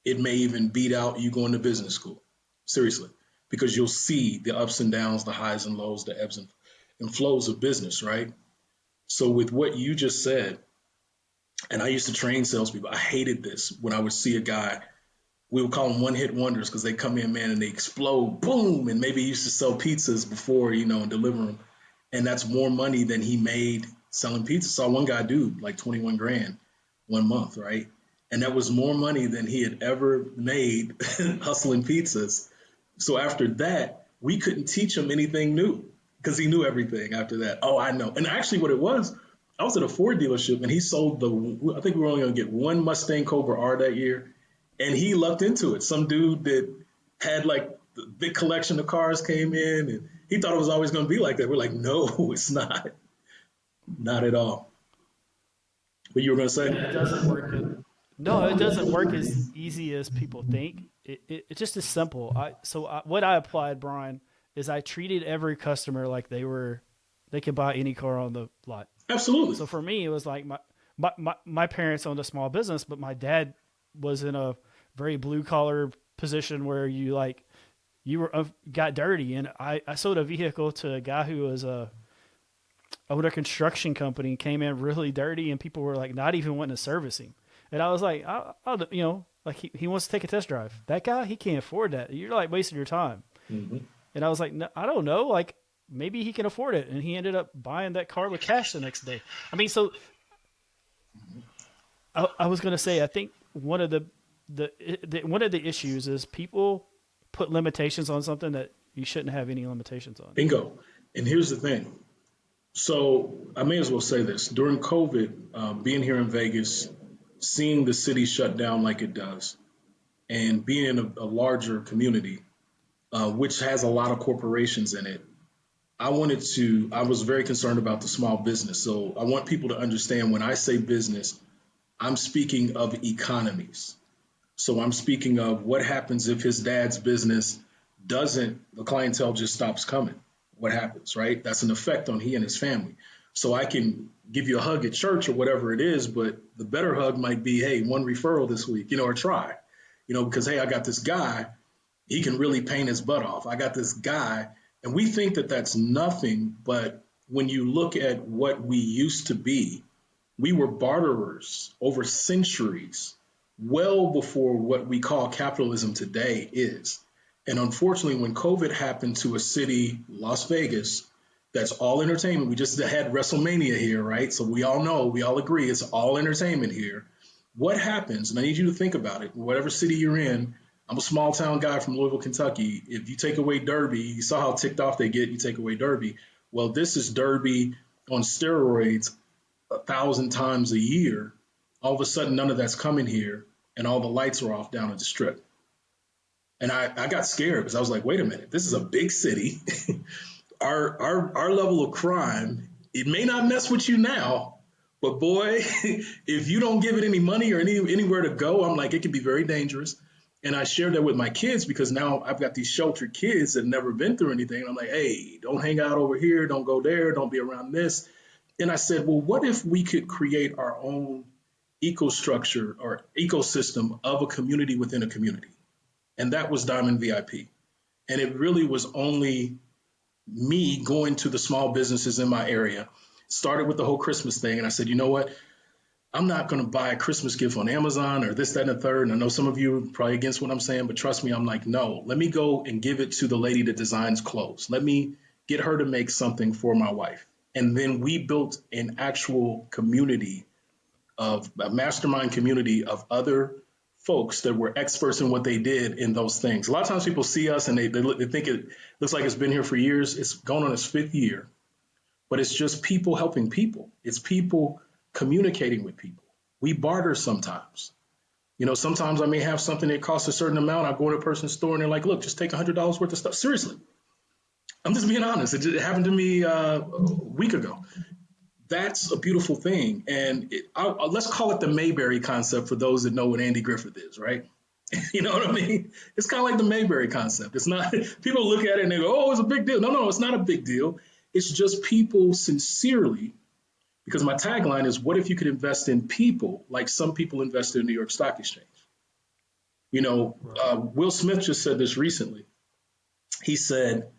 It may even beat out you going to business school. Seriously, because you'll see the ups and downs, the highs and lows, the ebbs and flows of business, right? So, with what you just said, and I used to train salespeople, I hated this when I would see a guy, we would call them one hit wonders because they come in, man, and they explode, boom, and maybe he used to sell pizzas before, and deliver them. And that's more money than he made selling pizza. Saw one guy do like 21 grand 1 month, right? And that was more money than he had ever made hustling pizzas. So after that, we couldn't teach him anything new because he knew everything after that. Oh, I know. And actually, what it was, I was at a Ford dealership and he sold I think we were only going to get one Mustang Cobra R that year. And he lucked into it. Some dude that had like the big collection of cars came in and he thought it was always going to be like that. We're like, no, it's not. Not at all. What you were going to It say? doesn't work. No, it doesn't work as easy as people think. It just is simple. What I applied, Brian, is I treated every customer like they could buy any car on the lot. Absolutely. So for me, it was like my parents owned a small business, but my dad was in a very blue collar position where you were got dirty, and I sold a vehicle to a guy who was owned a construction company, came in really dirty, and people were like not even wanting to service him. And I was like, like he wants to take a test drive. That guy, he can't afford that. You're like wasting your time. Mm-hmm. And I was like, no, I don't know, like maybe he can afford it. And he ended up buying that car with cash the next day. I mean, so I was going to say, I think one of one of the issues is people put limitations on something that you shouldn't have any limitations on. Bingo. And here's the thing. So I may as well say this. During COVID, being here in Vegas, seeing the city shut down like it does, and being in a larger community, which has a lot of corporations in it, I was very concerned about the small business. So I want people to understand when I say business, I'm speaking of economies. So I'm speaking of what happens if his dad's business the clientele just stops coming. What happens, right? That's an effect on he and his family. So I can give you a hug at church or whatever it is, but the better hug might be, hey, one referral this week, or try, because, hey, I got this guy, he can really paint his butt off. I got this guy, and we think that that's nothing, but when you look at what we used to be, we were barterers over centuries, well before what we call capitalism today is. And unfortunately, when COVID happened to a city, Las Vegas, that's all entertainment. We just had WrestleMania here, right? So we all know, we all agree it's all entertainment here. What happens, and I need you to think about it, whatever city you're in, I'm a small town guy from Louisville, Kentucky. If you take away Derby, you saw how ticked off they get, you take away Derby. Well, this is Derby on steroids 1,000 times a year. All of a sudden, none of that's coming here, and all the lights are off down at the strip. And I got scared because I was like, wait a minute, this is a big city. our level of crime, it may not mess with you now, but boy, if you don't give it any money or anywhere to go, I'm like, it can be very dangerous. And I shared that with my kids because now I've got these sheltered kids that never been through anything. And I'm like, hey, don't hang out over here. Don't go there. Don't be around this. And I said, well, what if we could create our own eco structure or ecosystem of a community within a community? And that was Diamond VIP. And it really was only me going to the small businesses in my area. Started with the whole Christmas thing. And I said, you know what? I'm not going to buy a Christmas gift on Amazon or this, that, and the third. And I know some of you are probably against what I'm saying, but trust me, I'm like, no, let me go and give it to the lady that designs clothes. Let me get her to make something for my wife. And then we built an actual community of a mastermind community of other folks that were experts in what they did in those things. A lot of times people see us and they think it looks like it's been here for years. It's going on its fifth year, but it's just people helping people. It's people communicating with people. We barter sometimes. You know, sometimes I may have something that costs a certain amount. I go to a person's store and they're like, look, just take $100 worth of stuff. Seriously. I'm just being honest. It happened to me a week ago. That's a beautiful thing. And let's call it the Mayberry concept for those that know what Andy Griffith is, right? You know what I mean? It's kind of like the Mayberry concept. It's not, people look at it and they go, oh, it's a big deal. No, it's not a big deal. It's just people sincerely, because my tagline is, what if you could invest in people like some people invested in New York Stock Exchange? You know, Will Smith just said this recently. He said,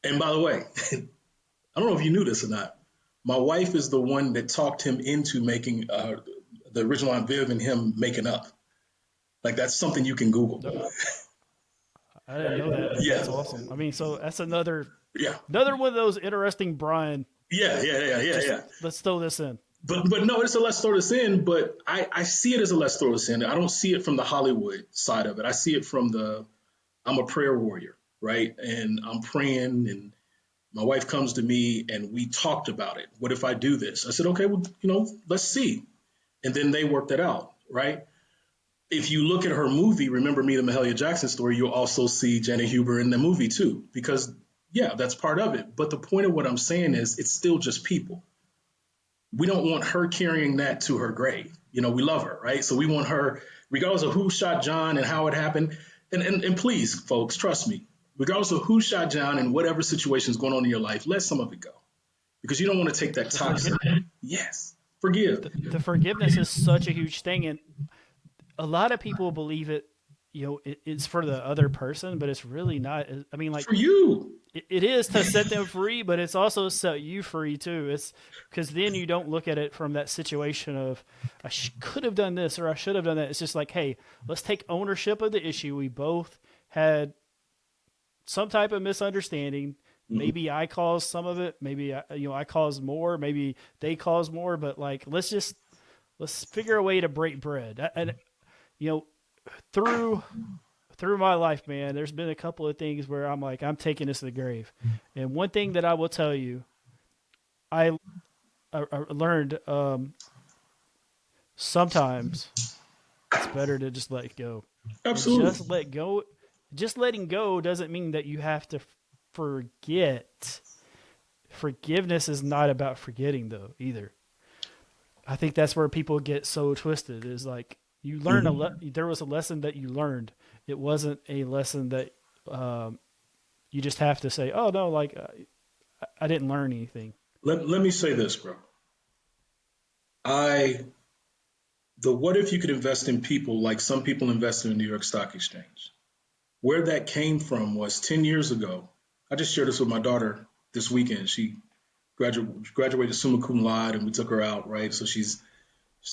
and by the way, I don't know if you knew this or not. My wife is the one that talked him into making the original Aunt Viv and him making up. Like, that's something you can Google. I didn't know that, but Yeah. that's awesome. I mean, so that's another Yeah. one of those interesting Brian. Yeah. Let's throw this in. But no, it's a let's throw this in, but I see it as a let's throw this in. I don't see it from the Hollywood side of it. I see it from I'm a prayer warrior, right? And I'm praying, and my wife comes to me and we talked about it. What if I do this? I said, okay, well, let's see. And then they worked it out, right? If you look at her movie, Remember Me, the Mahalia Jackson story, you'll also see Janet Huber in the movie too, because yeah, that's part of it. But the point of what I'm saying is it's still just people. We don't want her carrying that to her grave. We love her, right? So we want her, regardless of who shot John and how it happened. And please, folks, trust me, regardless of who shot John and whatever situation is going on in your life, let some of it go. Because you don't want to take that toxic. Yes. Forgive. The forgiveness is such a huge thing. And a lot of people believe it's for the other person, but it's really not. I mean, like, for you. It is to set them free, but it's also to set you free too. It's because then you don't look at it from that situation of I could have done this or I should have done that. It's just like, hey, let's take ownership of the issue. We both had some type of misunderstanding. Mm-hmm. Maybe I caused some of it. Maybe I caused more. Maybe they caused more. But like, let's figure a way to break bread. And through my life, man, there's been a couple of things where I'm like, I'm taking this to the grave. And one thing that I will tell you, I learned sometimes it's better to just let go. Absolutely. Just let go. Just letting go doesn't mean that you have to forget. Forgiveness is not about forgetting, though, either. I think that's where people get so twisted, is like, you learn there was a lesson that you learned. It wasn't a lesson that you just have to say, oh, no, like, I didn't learn anything. Let me say this, bro. What if you could invest in people like some people invested in New York Stock Exchange? Where that came from was 10 years ago. I just shared this with my daughter this weekend. She graduated summa cum laude, and we took her out, right? So she's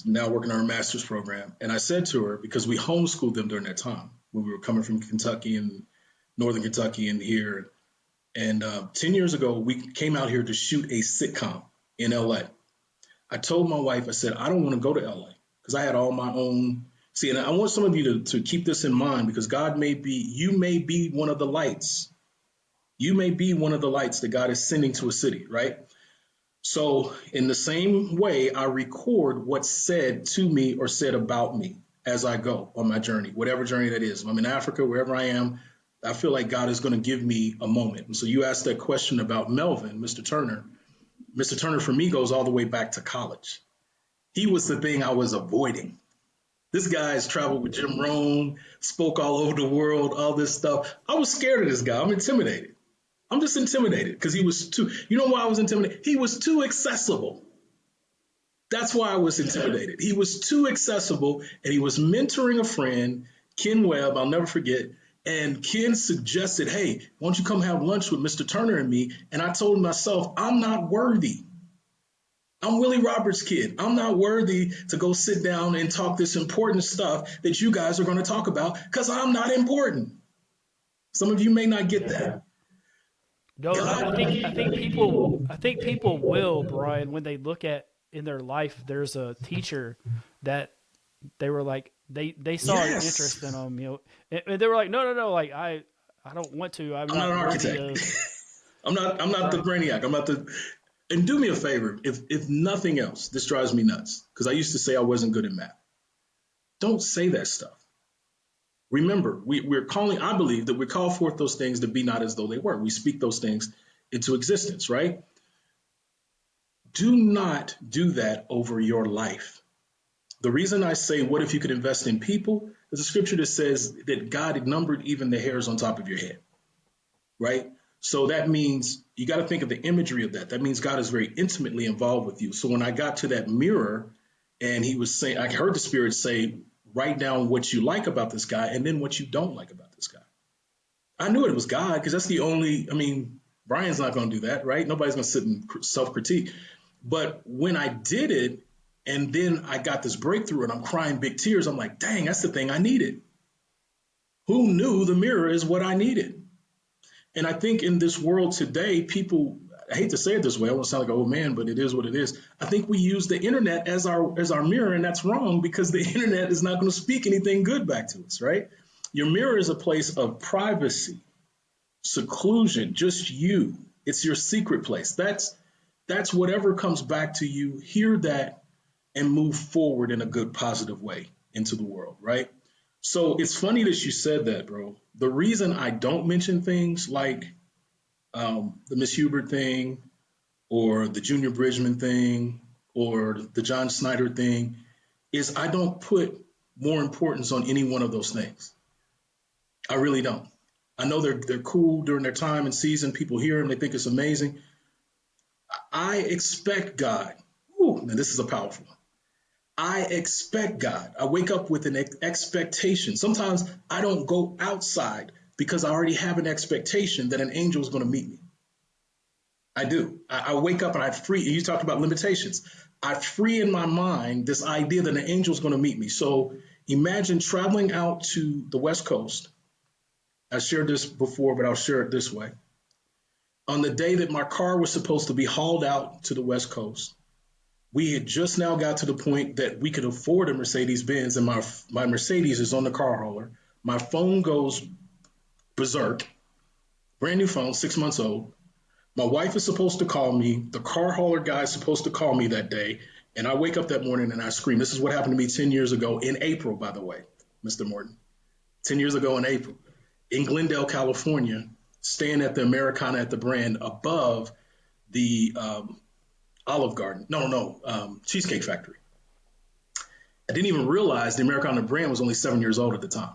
now working on her master's program. And I said to her, because we homeschooled them during that time when we were coming from Kentucky and Northern Kentucky and here. And 10 years ago, we came out here to shoot a sitcom in LA. I told my wife, I said, I don't want to go to LA because I had all my own. See, and I want some of you to keep this in mind, because you may be one of the lights. You may be one of the lights that God is sending to a city, right? So in the same way, I record what's said to me or said about me as I go on my journey, whatever journey that is. If I'm in Africa, wherever I am, I feel like God is going to give me a moment. And so you asked that question about Melvin, Mr. Turner. Mr. Turner for me goes all the way back to college. He was the thing I was avoiding. This guy's traveled with Jim Rohn, spoke all over the world, all this stuff. I was scared of this guy. I'm intimidated. I'm just intimidated because he was too, you know why I was intimidated? He was too accessible. That's why I was intimidated. He was too accessible and he was mentoring a friend, Ken Webb, I'll never forget. And Ken suggested, hey, why don't you come have lunch with Mr. Turner and me? And I told myself, I'm not worthy. I'm Willie Roberts' kid. I'm not worthy to go sit down and talk this important stuff that you guys are going to talk about because I'm not important. Some of you may not get Yeah. that. No, I think people will, Brian, when they look at in their life. There's a teacher that they were like they saw an interest in Yes, them, and they were like, no, like I don't want to. I'm I'm not not an worthy architect. of. I'm not the Right. brainiac. I'm not the. And do me a favor, if nothing else, this drives me nuts because I used to say I wasn't good at math. Don't say that stuff. Remember, we're calling. I believe that we call forth those things to be not as though they were. We speak those things into existence, right? Do not do that over your life. The reason I say, what if you could invest in people? There's a scripture that says that God had numbered even the hairs on top of your head, right? So that means you got to think of the imagery of that. That means God is very intimately involved with you. So when I got to that mirror and he was saying, I heard the Spirit say, write down what you like about this guy and then what you don't like about this guy. I knew it was God because that's the only, I mean, Brian's not going to do that, right? Nobody's going to sit and self critique. But when I did it, and then I got this breakthrough and I'm crying big tears, I'm like, dang, that's the thing I needed. Who knew the mirror is what I needed? And I think in this world today, people, I hate to say it this way, I want to sound like an old man, but it is what it is. I think we use the internet as our mirror, and that's wrong because the internet is not going to speak anything good back to us, right? Your mirror is a place of privacy, seclusion, just you. It's your secret place. That's whatever comes back to you. Hear that and move forward in a good, positive way into the world, right? So it's funny that you said that, bro. The reason I don't mention things like the Miss Hubert thing or the Junior Bridgman thing or the John Snyder thing is I don't put more importance on any one of those things. I really don't. I know they're cool during their time and season. People hear them, they think it's amazing. I expect God. Ooh, now this is a powerful one. I expect God. I wake up with an expectation. Sometimes I don't go outside because I already have an expectation that an angel is going to meet me. I do. I wake up and I free. You talked about limitations. I free in my mind this idea that an angel is going to meet me. So imagine traveling out to the West Coast. I shared this before, but I'll share it this way. On the day that my car was supposed to be hauled out to the West Coast, we had just now got to the point that we could afford a Mercedes Benz, and my Mercedes is on the car hauler. My phone goes berserk, brand new phone, 6 months old. My wife is supposed to call me. The car hauler guy is supposed to call me that day. And I wake up that morning and I scream. This is what happened to me 10 years ago in April, by the way, Mr. Morton. 10 years ago in April, in Glendale, California, staying at the Americana at the Brand above the Olive Garden. No, Cheesecake Factory. I didn't even realize the Americana brand was only 7 years old at the time.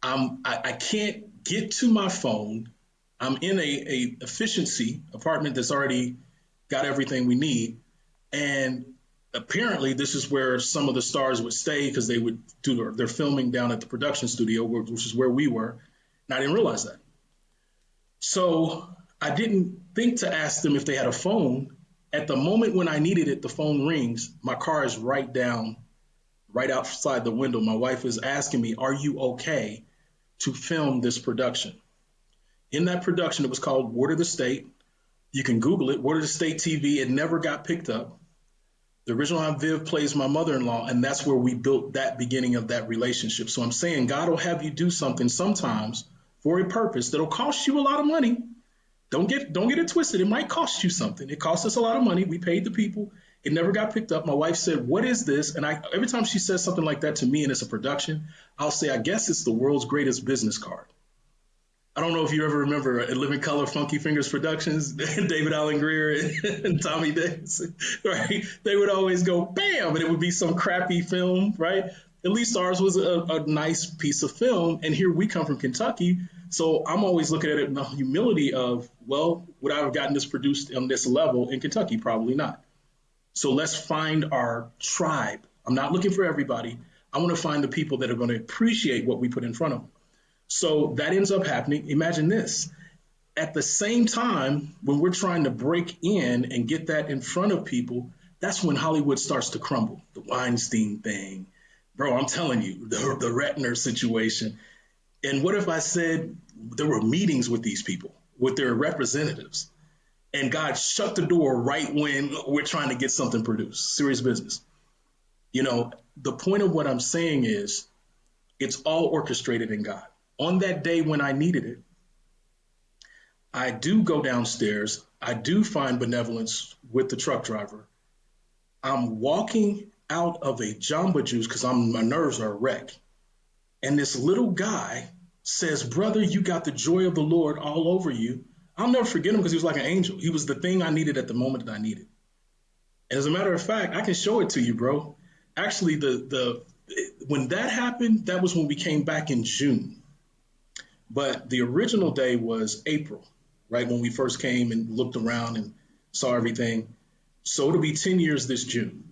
I can't get to my phone. I'm in a efficiency apartment that's already got everything we need. And apparently this is where some of the stars would stay because they would do their filming down at the production studio, which is where we were. And I didn't realize that. So I didn't think to ask them if they had a phone. At the moment when I needed it, the phone rings. My car is right outside the window. My wife is asking me, are you okay to film this production? In that production, it was called Word of the State. You can Google it, Word of the State TV. It never got picked up. The original Aunt Viv plays my mother-in-law, and that's where we built that beginning of that relationship. So I'm saying God will have you do something sometimes for a purpose that'll cost you a lot of money. Don't get it twisted. It might cost you something. It cost us a lot of money. We paid the people. It never got picked up. My wife said, "What is this?" And every time she says something like that to me and it's a production, I'll say, "I guess it's the world's greatest business card." I don't know if you ever remember Living Color Funky Fingers Productions, David Allen Greer and Tommy Davis, right? They would always go bam, and it would be some crappy film, right? At least ours was a nice piece of film. And here we come from Kentucky. So I'm always looking at it in the humility of, well, would I have gotten this produced on this level in Kentucky? Probably not. So let's find our tribe. I'm not looking for everybody. I want to find the people that are going to appreciate what we put in front of them. So that ends up happening. Imagine this. At the same time, when we're trying to break in and get that in front of people, that's when Hollywood starts to crumble. The Weinstein thing. Bro, I'm telling you, the Retner situation. And what if I said there were meetings with these people, with their representatives, and God shut the door right when we're trying to get something produced? Serious business. The point of what I'm saying is it's all orchestrated in God. On that day when I needed it, I do go downstairs. I do find benevolence with the truck driver. I'm walking out of a Jamba Juice because my nerves are a wreck. And this little guy says, brother, you got the joy of the Lord all over you. I'll never forget him because he was like an angel. He was the thing I needed at the moment that I needed. And as a matter of fact, I can show it to you, bro. Actually, when that happened, that was when we came back in June. But the original day was April, right? When we first came and looked around and saw everything. So it'll be 10 years this June.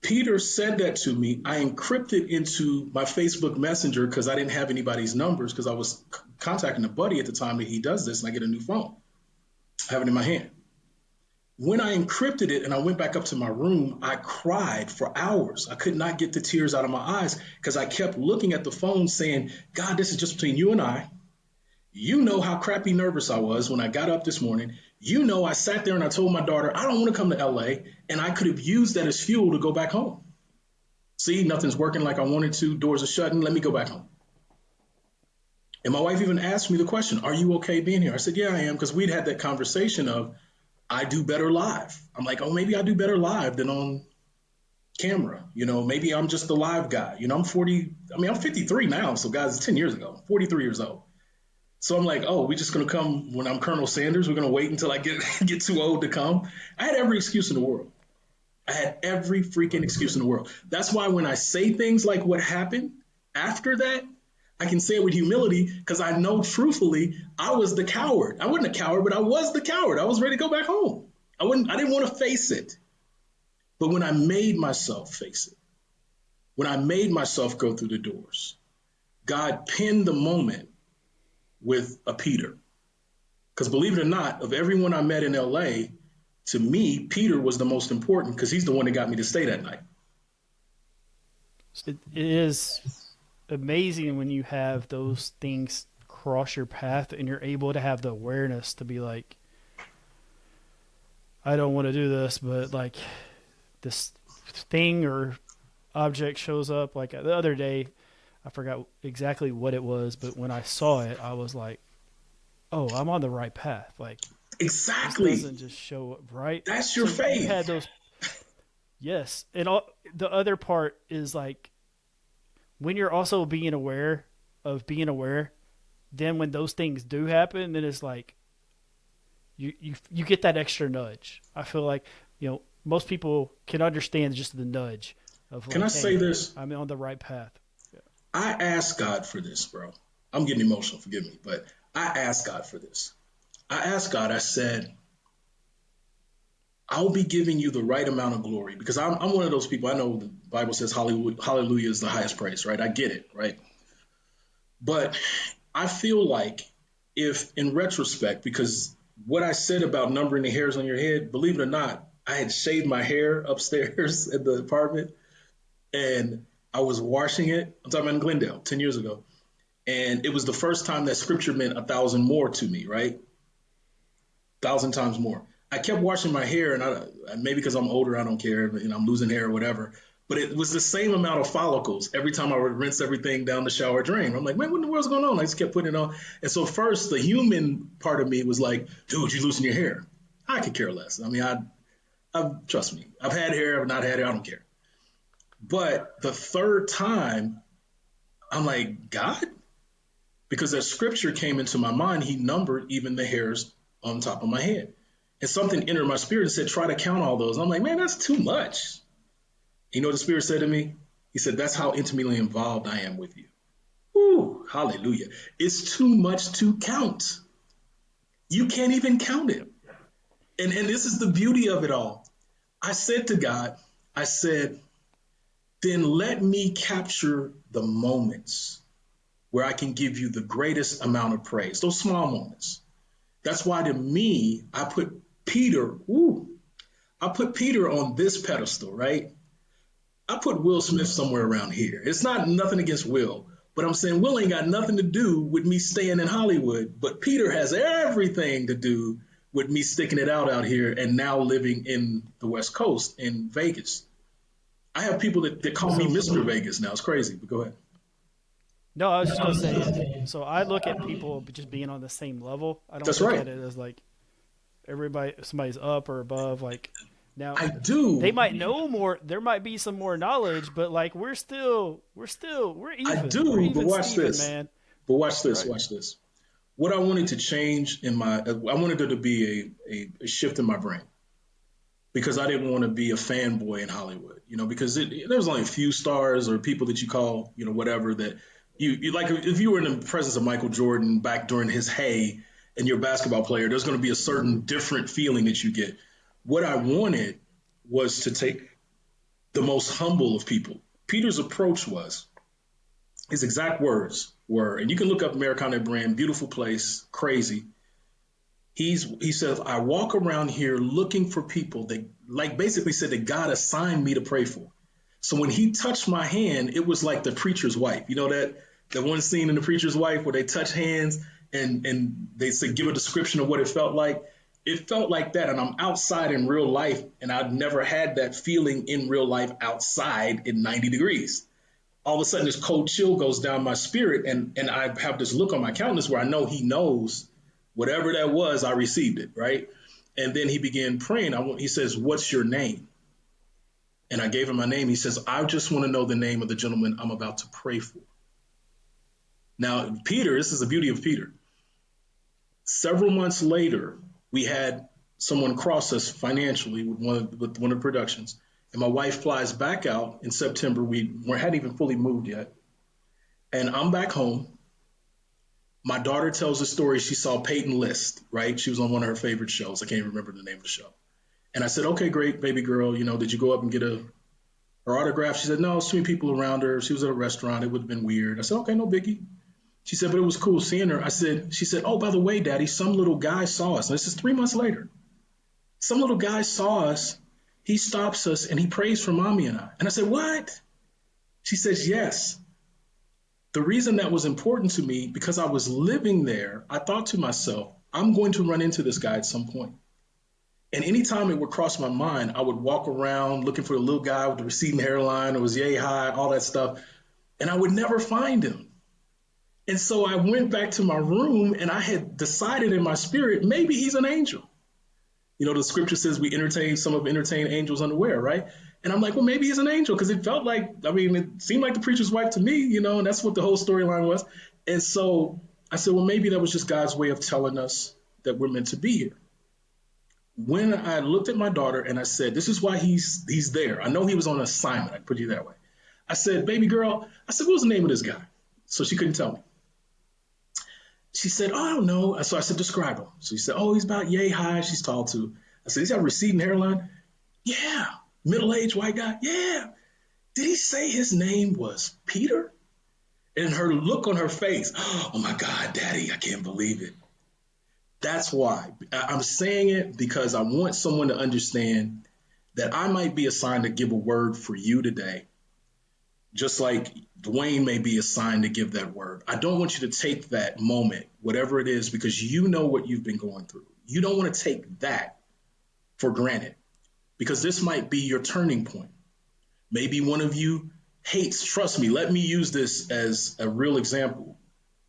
Peter said that to me. I encrypted into my Facebook Messenger because I didn't have anybody's numbers because I was contacting a buddy at the time that he does this, and I get a new phone. I have it in my hand. When I encrypted it and I went back up to my room, I cried for hours. I could not get the tears out of my eyes because I kept looking at the phone saying, God, this is just between you and I. You know how crappy nervous I was when I got up this morning. I sat there and I told my daughter, I don't want to come to LA, and I could have used that as fuel to go back home. See, nothing's working like I wanted to. Doors are shutting. Let me go back home. And my wife even asked me the question, are you okay being here? I said, yeah, I am, because we'd had that conversation of, I do better live. I'm like, oh, maybe I do better live than on camera. Maybe I'm just the live guy. I'm 53 now. So guys, 10 years ago, 43 years old. So I'm like, oh, we're just going to come when I'm Colonel Sanders. We're going to wait until I get too old to come. I had every excuse in the world. I had every freaking excuse in the world. That's why when I say things like what happened after that, I can say it with humility because I know truthfully I was the coward. I wasn't a coward, but I was the coward. I was ready to go back home. I didn't want to face it. But when I made myself face it, when I made myself go through the doors, God pinned the moment with a Peter. Because believe it or not, of everyone I met in LA, to me, Peter was the most important because he's the one that got me to stay that night. It is amazing when you have those things cross your path and you're able to have the awareness to be like, I don't want to do this, but like this thing or object shows up. Like the other day, I forgot exactly what it was, but when I saw it, I was like, oh, I'm on the right path. Like, exactly. this doesn't just show up, right? That's your faith. You had those. Yes. And the other part is like, when you're also being aware, then when those things do happen, then it's like you get that extra nudge. I feel like, most people can understand just the nudge of like, can I say this? I'm on the right path. Yeah. I asked God for this, bro. I'm getting emotional, forgive me, but I asked God for this. I asked God, I said, I'll be giving you the right amount of glory because I'm one of those people. I know the Bible says hallelujah is the highest praise, right? I get it, right? But I feel like if in retrospect, because what I said about numbering the hairs on your head, believe it or not, I had shaved my hair upstairs at the apartment and I was washing it. I'm talking about in Glendale 10 years ago. And it was the first time that scripture meant 1,000 more to me, right? 1,000 times more. I kept washing my hair, and maybe because I'm older, I don't care, I'm losing hair or whatever. But it was the same amount of follicles every time I would rinse everything down the shower drain. I'm like, man, what in the world's going on? I just kept putting it on. And so first, the human part of me was like, dude, you loosen your hair. I could care less. Trust me, I've had hair, I've not had hair, I don't care. But the third time, I'm like, God? Because as scripture came into my mind, he numbered even the hairs on top of my head. And something entered my spirit and said, try to count all those. I'm like, man, that's too much. You know what the spirit said to me? He said, that's how intimately involved I am with you. Ooh, hallelujah. It's too much to count. You can't even count it. And this is the beauty of it all. I said to God, I said, then let me capture the moments where I can give you the greatest amount of praise, those small moments. That's why to me, I put Peter on this pedestal, right? I put Will Smith somewhere around here. It's not nothing against Will, but I'm saying Will ain't got nothing to do with me staying in Hollywood, but Peter has everything to do with me sticking it out here and now living in the West Coast in Vegas. I have people that call me So Mr. Vegas now. It's crazy, but go ahead. no, I was just gonna say. So I look at people just being on the same level. I don't That's look right. at it as like somebody's up or above. Like now, I they do. might know more. There might be some more knowledge, but like we're I even. We're do, but even watch Steven, this. man. But watch this. Right. Watch this. What I wanted to change I wanted there to be a shift in my brain because I didn't want to be a fanboy in Hollywood, because there's only a few stars or people that you call, whatever that you like. If you were in the presence of Michael Jordan back during his hey and you're a basketball player, there's going to be a certain different feeling that you get. What I wanted was to take the most humble of people. Peter's approach was, his exact words were, and you can look up Americana Brand, beautiful place, crazy. He says, I walk around here looking for people that like basically said that God assigned me to pray for. So when he touched my hand, it was like the preacher's wife. You know that one scene in the preacher's wife where they touch hands and they say give a description of what it felt like. It felt like that, and I'm outside in real life, and I've never had that feeling in real life outside in 90 degrees. All of a sudden, this cold chill goes down my spirit, and I have this look on my countenance where I know he knows whatever that was, I received it, right? And then he began praying. He says, what's your name? And I gave him my name. He says, I just want to know the name of the gentleman I'm about to pray for. Now, Peter, this is the beauty of Peter. Several months later, we had someone cross us financially with one of the productions. And my wife flies back out in September. We hadn't even fully moved yet. And I'm back home. My daughter tells the story. She saw Peyton List, right? She was on one of her favorite shows. I can't remember the name of the show. And I said, okay, great, baby girl. Did you go up and get her autograph? She said, no, it's too many people around her. She was at a restaurant. It would have been weird. I said, okay, no biggie. She said, but it was cool seeing her. She said, oh, by the way, Daddy, some little guy saw us. And this is 3 months later. Some little guy saw us. He stops us and he prays for mommy and I. And I said, what? She says, yes. The reason that was important to me, because I was living there, I thought to myself, I'm going to run into this guy at some point. And anytime it would cross my mind, I would walk around looking for the little guy with the receding hairline, or was yay high, all that stuff, and I would never find him. And so I went back to my room and I had decided in my spirit, maybe he's an angel. The scripture says some of entertain angels unaware, right? And I'm like, well, maybe he's an angel because it felt like, it seemed like the preacher's wife to me, and that's what the whole storyline was. And so I said, well, maybe that was just God's way of telling us that we're meant to be here. When I looked at my daughter and I said, this is why he's there. I know he was on assignment. I put it that way. I said, baby girl, what was the name of this guy? So she couldn't tell me. She said, oh, I don't know. So I said, describe him. So she said, oh, he's about yay high. She's tall too. I said, he's got a receding hairline. Yeah. Middle-aged white guy. Yeah. Did he say his name was Peter? And her look on her face, oh my God, Daddy, I can't believe it. That's why. I'm saying it because I want someone to understand that I might be assigned to give a word for you today, just like Dwayne may be assigned to give that word. I don't want you to take that moment, whatever it is, because you know what you've been going through. You don't want to take that for granted because this might be your turning point. Maybe one of you hates, trust me, let me use this as a real example.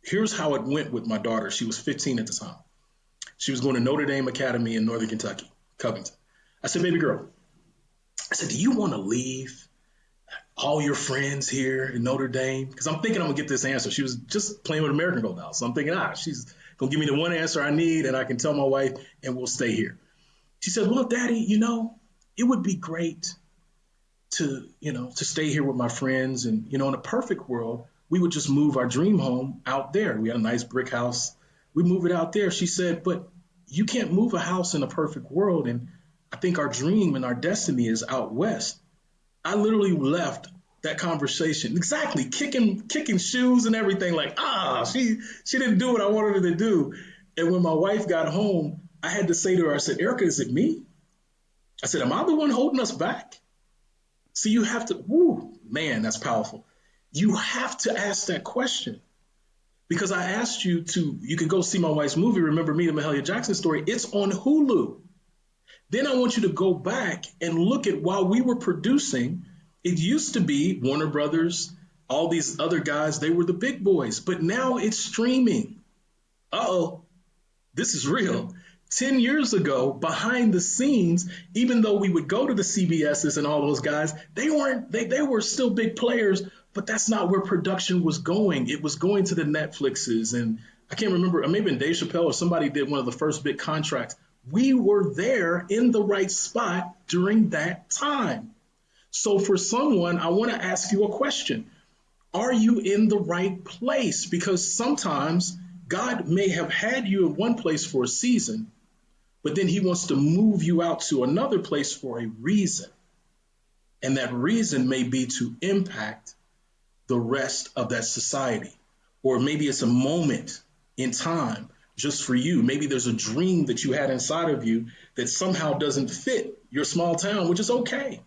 Here's how it went with my daughter. She was 15 at the time. She was going to Notre Dame Academy in Northern Kentucky, Covington. I said, baby girl, I said, do you want to leave all your friends here in Notre Dame? Because I'm thinking I'm going to get this answer. She was just playing with American Girl dolls. So I'm thinking, she's going to give me the one answer I need and I can tell my wife and we'll stay here. She said, well, Daddy, it would be great to stay here with my friends. And, in a perfect world, we would just move our dream home out there. We had a nice brick house. We move it out there. She said, but you can't move a house in a perfect world. And I think our dream and our destiny is out west. I literally left that conversation exactly kicking shoes and everything like she didn't do what I wanted her to do. And when my wife got home, I had to say to her, I said, Erica, is it me? I said, am I the one holding us back? See, you have to, woo, man, that's powerful. You have to ask that question because I asked you can go see my wife's movie, Remember Me, the Mahalia Jackson story. It's on Hulu. Then I want you to go back and look at while we were producing, it used to be Warner Brothers, all these other guys, they were the big boys, but now it's streaming. Uh-oh, this is real. 10 years ago, behind the scenes, even though we would go to the CBSs and all those guys, they were still big players, but that's not where production was going. It was going to the Netflixes. And I can't remember, maybe Dave Chappelle or somebody did one of the first big contracts. We were there in the right spot during that time. So for someone, I want to ask you a question. Are you in the right place? Because sometimes God may have had you in one place for a season, but then he wants to move you out to another place for a reason. And that reason may be to impact the rest of that society. Or maybe it's a moment in time just for you. Maybe there's a dream that you had inside of you that somehow doesn't fit your small town, which is okay.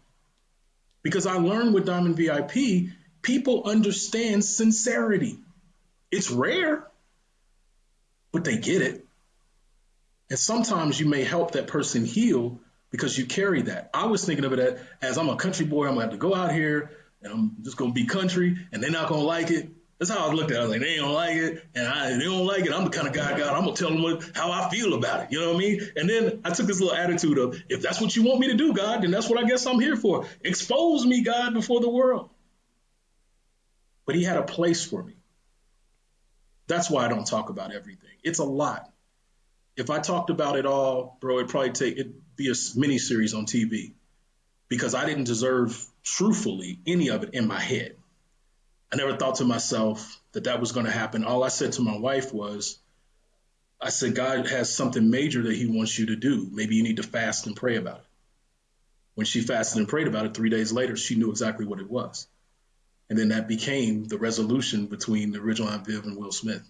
Because I learned with Diamond VIP, people understand sincerity. It's rare, but they get it. And sometimes you may help that person heal because you carry that. I was thinking of it as I'm a country boy. I'm going to have to go out here and I'm just going to be country and they're not going to like it. That's how I looked at it. I was like, they ain't going to like it. And they don't like it. I'm the kind of guy, God, I'm going to tell them how I feel about it. You know what I mean? And then I took this little attitude of, if that's what you want me to do, God, then that's what I guess I'm here for. Expose me, God, before the world. But he had a place for me. That's why I don't talk about everything. It's a lot. If I talked about it all, bro, it'd be a mini series on TV because I didn't deserve, truthfully, any of it in my head. I never thought to myself that was going to happen. All I said to my wife was, I said, God has something major that he wants you to do. Maybe you need to fast and pray about it. When she fasted and prayed about it, 3 days later, she knew exactly what it was. And then that became the resolution between the original Aunt Viv and Will Smith.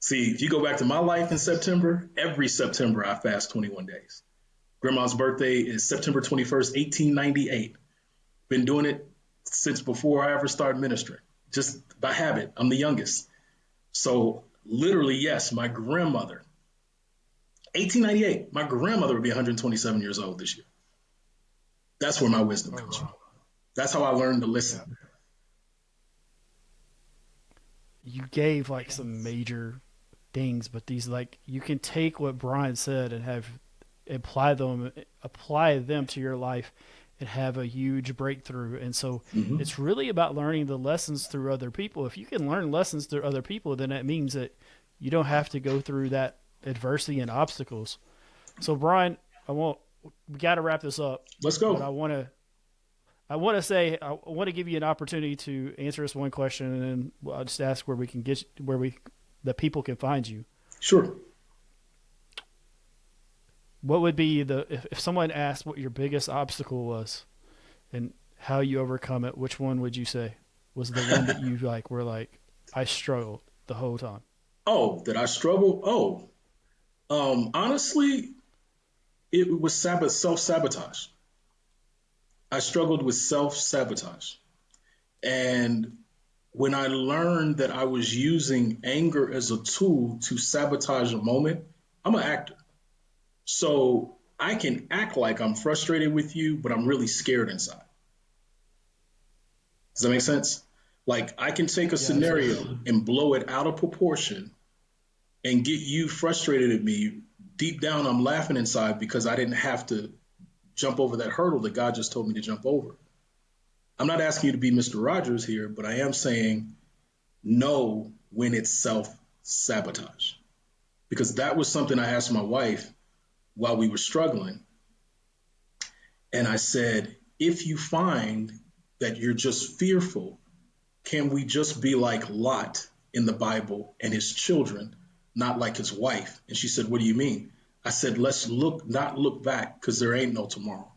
See, if you go back to my life in September, every September I fast 21 days. Grandma's birthday is September 21st, 1898. Been doing it since before I ever started ministry, just by habit. I'm the youngest. So literally, yes, my grandmother, 1898, my grandmother would be 127 years old this year. That's where my wisdom comes from. That's how I learned to listen. You gave like some major things, but these, like, you can take what Brian said and have apply them to your life and have a huge breakthrough. And so it's really about learning the lessons through other people. If you can learn lessons through other people, then that means that you don't have to go through that adversity and obstacles. So Brian, we got to wrap this up. Let's go. But I want to give you an opportunity to answer us one question, and then I'll just ask where that people can find you. Sure. What would be if someone asked what your biggest obstacle was and how you overcome it, which one would you say was the one that you were like, I struggled the whole time? Oh, did I struggle? Honestly, it was self-sabotage. I struggled with self-sabotage. And when I learned that I was using anger as a tool to sabotage a moment, I'm an actor. So I can act like I'm frustrated with you, but I'm really scared inside. Does that make sense? Like, I can take a scenario and blow it out of proportion and get you frustrated at me. Deep down, I'm laughing inside because I didn't have to jump over that hurdle that God just told me to jump over. I'm not asking you to be Mr. Rogers here, but I am saying know when it's self-sabotage. Because that was something I asked my wife while we were struggling. And I said, if you find that you're just fearful, can we just be like Lot in the Bible and his children, not like his wife? And she said, what do you mean? I said, let's not look back, because there ain't no tomorrow.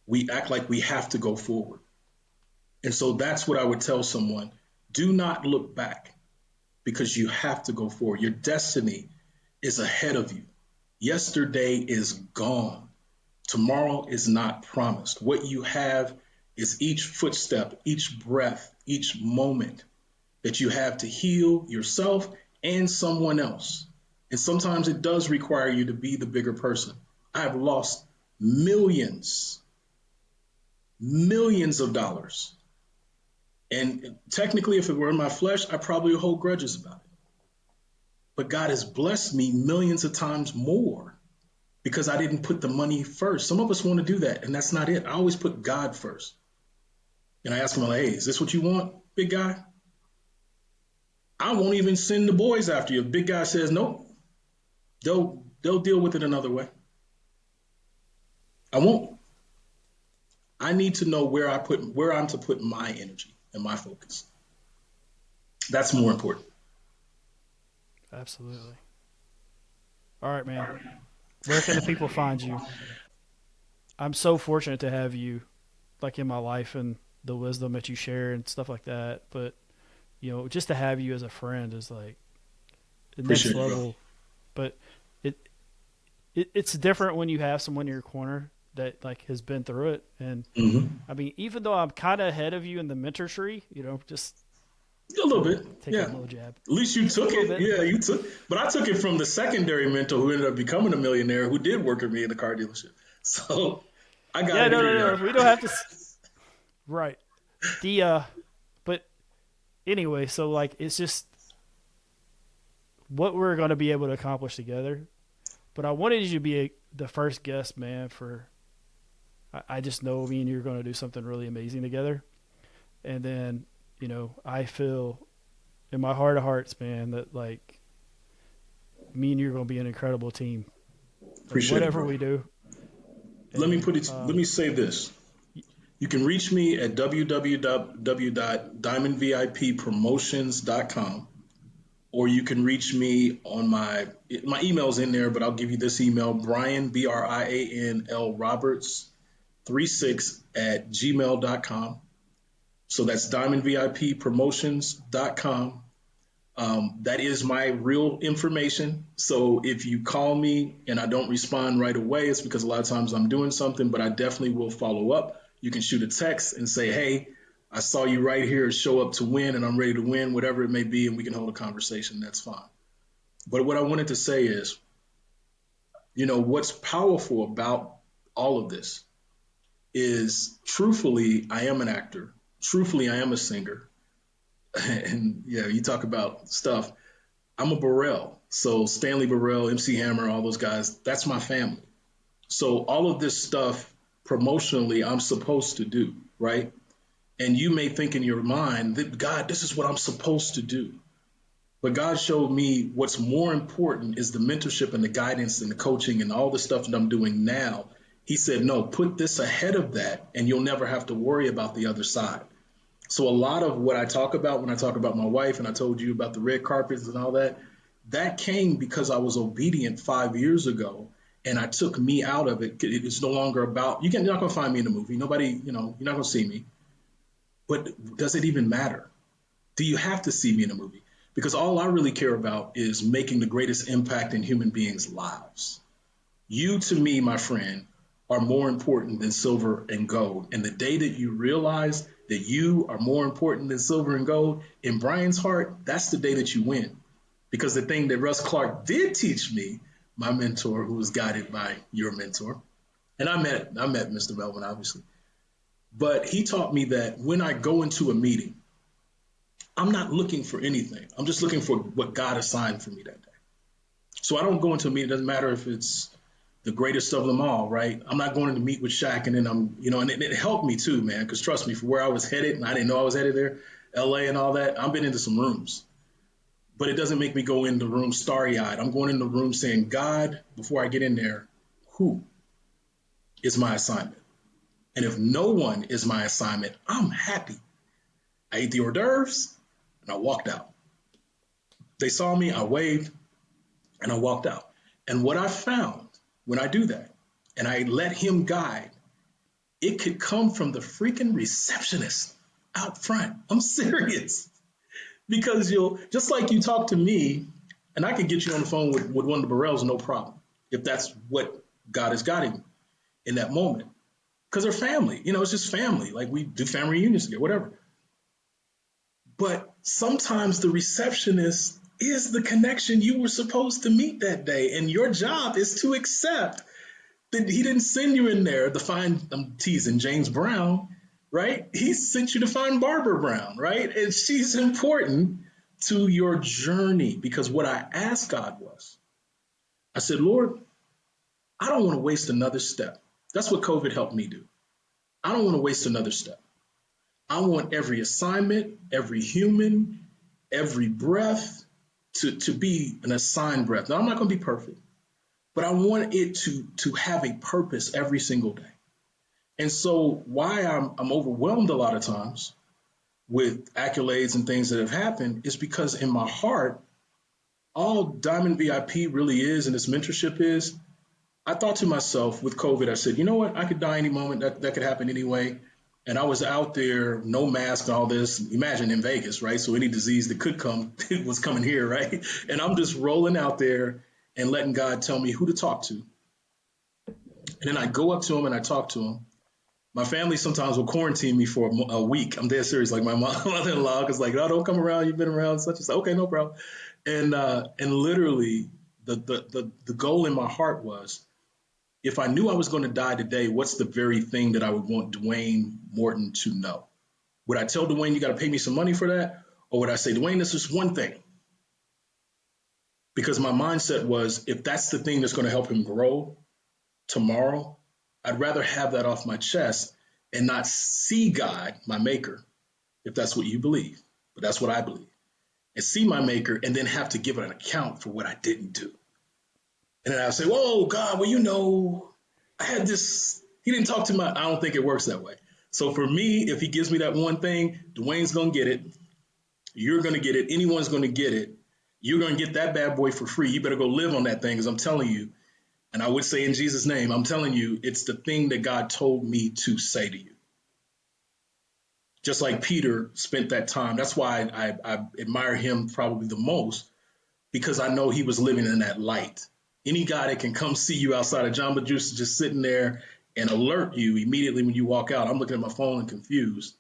We act like we have to go forward. And so that's what I would tell someone. Do not look back, because you have to go forward. Your destiny is ahead of you. Yesterday is gone. Tomorrow is not promised. What you have is each footstep, each breath, each moment that you have to heal yourself and someone else. And sometimes it does require you to be the bigger person. I have lost millions, millions of dollars. And technically, if it were in my flesh, I probably would hold grudges about it. But God has blessed me millions of times more because I didn't put the money first. Some of us want to do that, and that's not it. I always put God first. And I ask him, like, hey, is this what you want, big guy? I won't even send the boys after you. Big guy says, nope, they'll deal with it another way. I won't. I need to know where I'm to put my energy and my focus. That's more important. Absolutely. All right, man. Where can the people find you? I'm so fortunate to have you, like, in my life and the wisdom that you share and stuff like that. But just to have you as a friend is like the next Appreciate it, bro. level. But it's different when you have someone in your corner that like has been through it. And Mm-hmm. I mean, even though I'm kind of ahead of you in the mentor tree, just A little to bit, take a yeah. little jab, At least you just a took little it. bit. Yeah, But you took. But I took it from the secondary mentor who ended up becoming a millionaire, who did work with me in the car dealership. So I got yeah, it in there. no, we don't have to. Right. The but anyway, so like it's just what we're going to be able to accomplish together. But I wanted you to be the first guest, man. I just know me and you're going to do something really amazing together. And then I feel in my heart of hearts, man, that like me and you're going to be an incredible team. And Appreciate it, whatever bro. we do, Let me and put it. Let me say this. You can reach me at www.diamondvippromotions.com, or you can reach me on my email's in there, but I'll give you this email: Brian BRIANL Roberts 36 at gmail.com. So that's diamondvippromotions.com. That is my real information. So if you call me and I don't respond right away, it's because a lot of times I'm doing something, but I definitely will follow up. You can shoot a text and say, hey, I saw you right here, show up to win, and I'm ready to win, whatever it may be, and we can hold a conversation. That's fine. But what I wanted to say is, what's powerful about all of this is truthfully, I am an actor. Truthfully, I am a singer. And yeah, you talk about stuff. I'm a Burrell. So Stanley Burrell, MC Hammer, all those guys, that's my family. So all of this stuff promotionally, I'm supposed to do, right? And you may think in your mind that, God, this is what I'm supposed to do. But God showed me what's more important is the mentorship and the guidance and the coaching and all the stuff that I'm doing now. He said, no, put this ahead of that and you'll never have to worry about the other side. So a lot of what I talk about when I talk about my wife and I told you about the red carpets and all that, that came because I was obedient 5 years ago and I took me out of it. It's no longer about, you're not going to find me in a movie. Nobody, you're not going to see me. But does it even matter? Do you have to see me in a movie? Because all I really care about is making the greatest impact in human beings' lives. You, to me, my friend, are more important than silver and gold. And the day that you realize that you are more important than silver and gold, in Brian's heart, that's the day that you win. Because the thing that Russ Clark did teach me, my mentor, who was guided by your mentor, and I met Mr. Melvin, obviously, but he taught me that when I go into a meeting, I'm not looking for anything. I'm just looking for what God assigned for me that day. So I don't go into a meeting. It doesn't matter if it's the greatest of them all, right? I'm not going to meet with Shaq and then and it helped me too, man, because trust me, for where I was headed, and I didn't know I was headed there, LA and all that, I've been into some rooms. But it doesn't make me go in the room starry eyed. I'm going in the room saying, God, before I get in there, who is my assignment? And if no one is my assignment, I'm happy. I ate the hors d'oeuvres and I walked out. They saw me, I waved, and I walked out. And what I found when I do that, and I let him guide, it could come from the freaking receptionist out front. I'm serious. Because you'll, just like you talk to me, and I could get you on the phone with one of the Burrells, no problem, if that's what God is guiding in that moment. Because they're family. It's just family. Like we do family reunions together, whatever. But sometimes the receptionist is the connection you were supposed to meet that day. And your job is to accept that he didn't send you in there to find, I'm teasing, James Brown, right? He sent you to find Barbara Brown, right? And she's important to your journey because what I asked God was, I said, Lord, I don't want to waste another step. That's what COVID helped me do. I don't want to waste another step. I want every assignment, every human, every breath to be an assigned breath. Now, I'm not going to be perfect, but I want it to have a purpose every single day. And so why I'm overwhelmed a lot of times with accolades and things that have happened is because in my heart, all Diamond VIP really is and this mentorship is, I thought to myself with COVID, I said, you know what? I could die any moment. That could happen anyway. And I was out there, no mask and all this. Imagine in Vegas, right? So any disease that could come was coming here, right? And I'm just rolling out there and letting God tell me who to talk to. And then I go up to him and I talk to him. My family sometimes will quarantine me for a week. I'm dead serious. Like my mother-in-law is like, oh, don't come around. You've been around such and such. Okay, no problem. And literally the goal in my heart was, if I knew I was going to die today, what's the very thing that I would want Dwayne Morton to know? Would I tell Dwayne, you got to pay me some money for that? Or would I say, Dwayne, this is one thing? Because my mindset was, if that's the thing that's going to help him grow tomorrow, I'd rather have that off my chest and not see God, my maker, if that's what you believe. But that's what I believe. And see my maker and then have to give an account for what I didn't do. And then I'll say, whoa, God, well, I had this. He didn't talk to my, I don't think it works that way. So for me, if he gives me that one thing, Dwayne's going to get it. You're going to get it. Anyone's going to get it. You're going to get that bad boy for free. You better go live on that thing, because I'm telling you, and I would say in Jesus' name, I'm telling you, it's the thing that God told me to say to you. Just like Peter spent that time. That's why I admire him probably the most, because I know he was living in that light. Any guy that can come see you outside of Jamba Juice just sitting there and alert you immediately when you walk out. I'm looking at my phone and confused,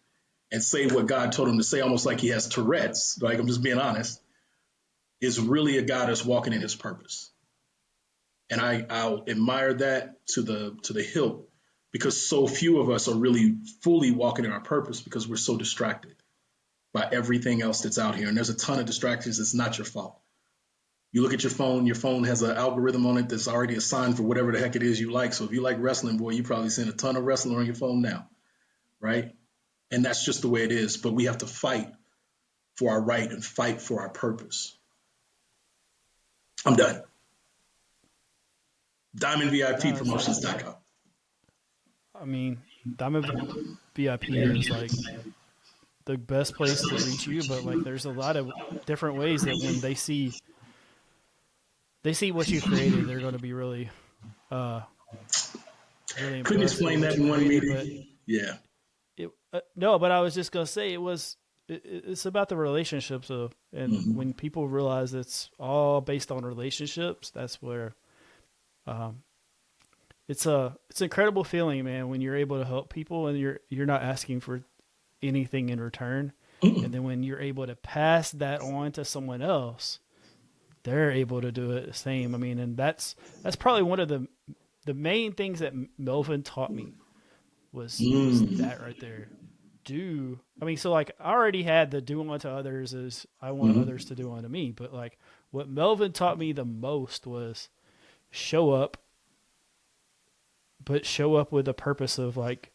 and say what God told him to say, almost like he has Tourette's. Like, I'm just being honest. Is really a guy that's walking in his purpose. And I'll admire that to the hilt, because so few of us are really fully walking in our purpose because we're so distracted by everything else that's out here. And there's a ton of distractions. It's not your fault. You look at your phone has an algorithm on it that's already assigned for whatever the heck it is you like. So if you like wrestling, boy, you probably seen a ton of wrestling on your phone now, right? And that's just the way it is. But we have to fight for our right and fight for our purpose. I'm done. DiamondVIPpromotions.com. I mean, Diamond VIP is like the best place to reach you, but like there's a lot of different ways that when they see what you created, they're going to be really really Couldn't impressed with explain what that you in one created. meeting. But Yeah. no, but I was just going to say it's about the relationships and when people realize it's all based on relationships, that's where it's an incredible feeling, man, when you're able to help people and you're not asking for anything in return. And then when you're able to pass that on to someone else, they're able to do it the same. I mean, and that's probably one of the main things that Melvin taught me was that right there. So like I already had the do unto others as I want others to do unto me. But like what Melvin taught me the most was show up, but show up with a purpose of like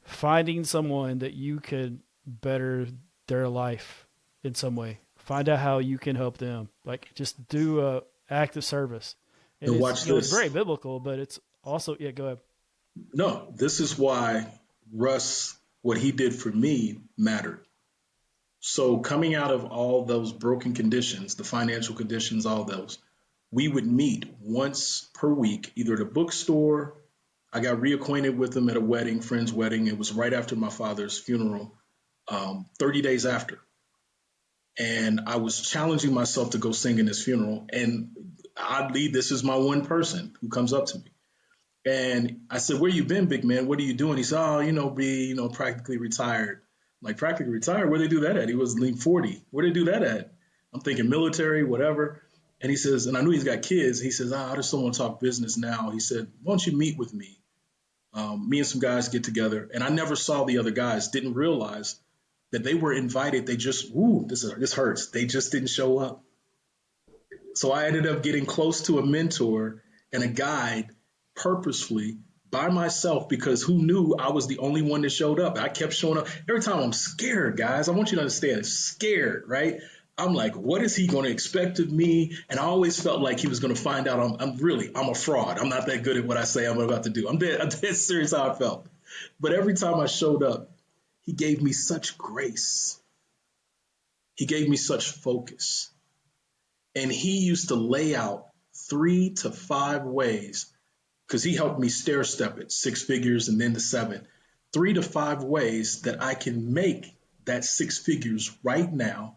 finding someone that you could better their life in some way. Find out how you can help them. Like just do a act of service. And And it's, watch it's this. very biblical, but it's also, yeah, go ahead. No, this is why Russ, what he did for me mattered. So coming out of all those broken conditions, the financial conditions, all those, we would meet once per week, either at a bookstore. I got reacquainted with him at a wedding, friend's wedding. It was right after my father's funeral, 30 days after. And I was challenging myself to go sing in his funeral. And oddly, this is my one person who comes up to me. And I said, "Where you been, big man? What are you doing?" He said, "Oh, practically retired." I'm like, practically retired? Where they do that at? He was lean 40. Where they do that at? I'm thinking military, whatever. And he says, and I knew he's got kids. He says, I just don't want to talk business now. He said, "Why don't you meet with me?" Me and some guys get together, and I never saw the other guys. Didn't realize that they were invited. They just, this hurts. They just didn't show up. So I ended up getting close to a mentor and a guide purposefully by myself because who knew I was the only one that showed up? I kept showing up. Every time I'm scared, guys. I want you to understand, scared, right? I'm like, what is he going to expect of me? And I always felt like he was going to find out I'm a fraud. I'm not that good at what I say I'm about to do. I'm dead serious how I felt. But every time I showed up, he gave me such grace. He gave me such focus. And he used to lay out 3 to 5 ways because he helped me stair step it 6 figures and then to seven, 3 to 5 ways that I can make that 6 figures right now.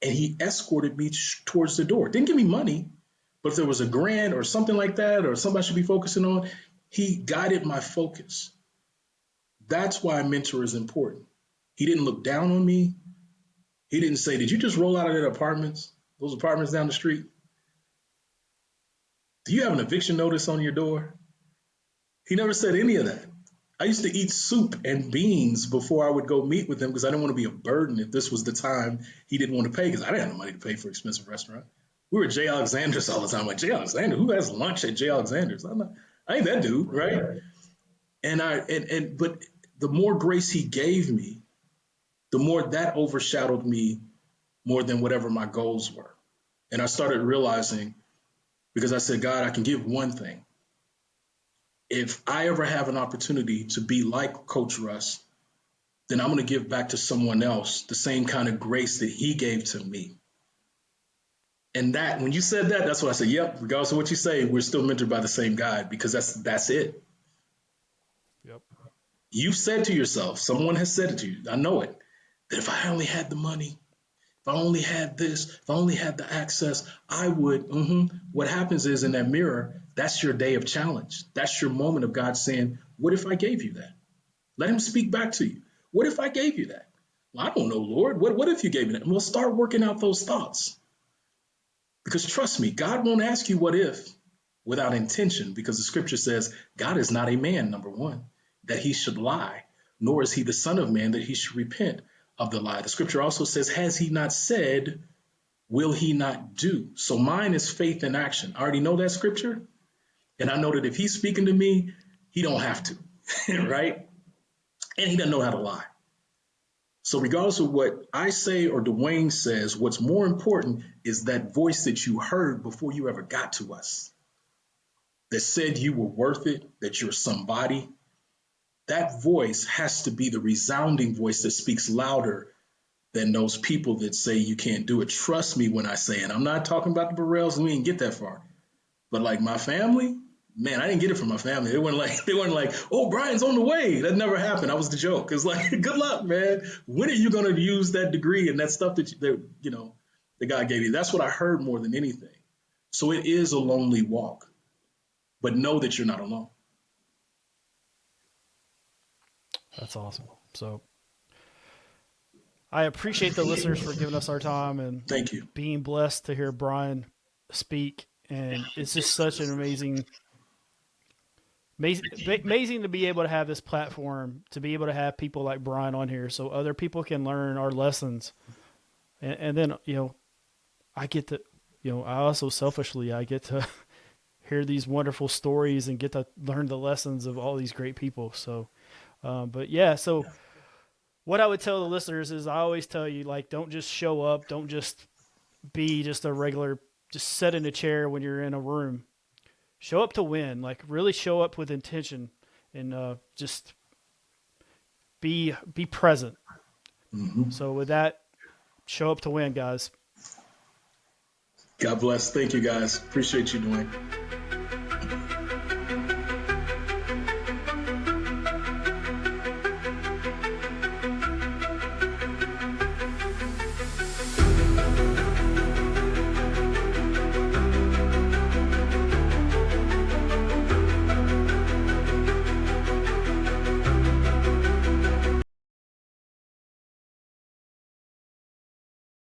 And he escorted me towards the door. Didn't give me money, but if there was a grant or something like that or something I should be focusing on, he guided my focus. That's why a mentor is important. He didn't look down on me. He didn't say, "Did you just roll out of those apartments down the street? Do you have an eviction notice on your door?" He never said any of that. I used to eat soup and beans before I would go meet with him because I didn't want to be a burden if this was the time he didn't want to pay because I didn't have the money to pay for an expensive restaurant. We were at J. Alexander's all the time. Like, J. Alexander, who has lunch at J. Alexander's? I ain't that dude, right? But the more grace he gave me, the more that overshadowed me more than whatever my goals were. And I started realizing because I said, God, I can give one thing. If I ever have an opportunity to be like Coach Russ, then I'm going to give back to someone else the same kind of grace that he gave to me. And that, when you said that, that's what I said. Yep, regardless of what you say, we're still mentored by the same guy because that's it. Yep. You've said to yourself, someone has said it to you, I know it, that if I only had the money, if I only had this, if I only had the access, I would. What happens is in that mirror, that's your day of challenge. That's your moment of God saying, what if I gave you that? Let him speak back to you. What if I gave you that? Well, I don't know, Lord. What if you gave me that? And we'll start working out those thoughts. Because trust me, God won't ask you what if without intention, because the scripture says God is not a man, number one, that he should lie, nor is he the son of man that he should repent of the lie. The scripture also says, has he not said, will he not do? So mine is faith in action. I already know that scripture. And I know that if he's speaking to me, he don't have to, right? And he doesn't know how to lie. So regardless of what I say or Dwayne says, what's more important is that voice that you heard before you ever got to us that said you were worth it, that you're somebody. That voice has to be the resounding voice that speaks louder than those people that say you can't do it. Trust me when I say it. I'm not talking about the Burrells. We didn't get that far. But like my family, man, I didn't get it from my family. They weren't like, oh, Brian's on the way. That never happened. I was the joke. It's like, good luck, man. When are you going to use that degree and that stuff that God gave you? That's what I heard more than anything. So it is a lonely walk, but know that you're not alone. That's awesome. So I appreciate the listeners for giving us our time and Thank you. being blessed to hear Brian speak. And it's just such an amazing to be able to have this platform, to be able to have people like Brian on here so other people can learn our lessons. And then, I get to, I also selfishly, I get to hear these wonderful stories and get to learn the lessons of all these great people. So, but yeah, so what I would tell the listeners is I always tell you, like, don't just show up. Don't just be just a regular, just sit in a chair when you're in a room. Show up to win. Like, really show up with intention. and just be present. Mm-hmm. So with that, show up to win, guys. God bless. Thank you, guys. Appreciate you, Dwayne.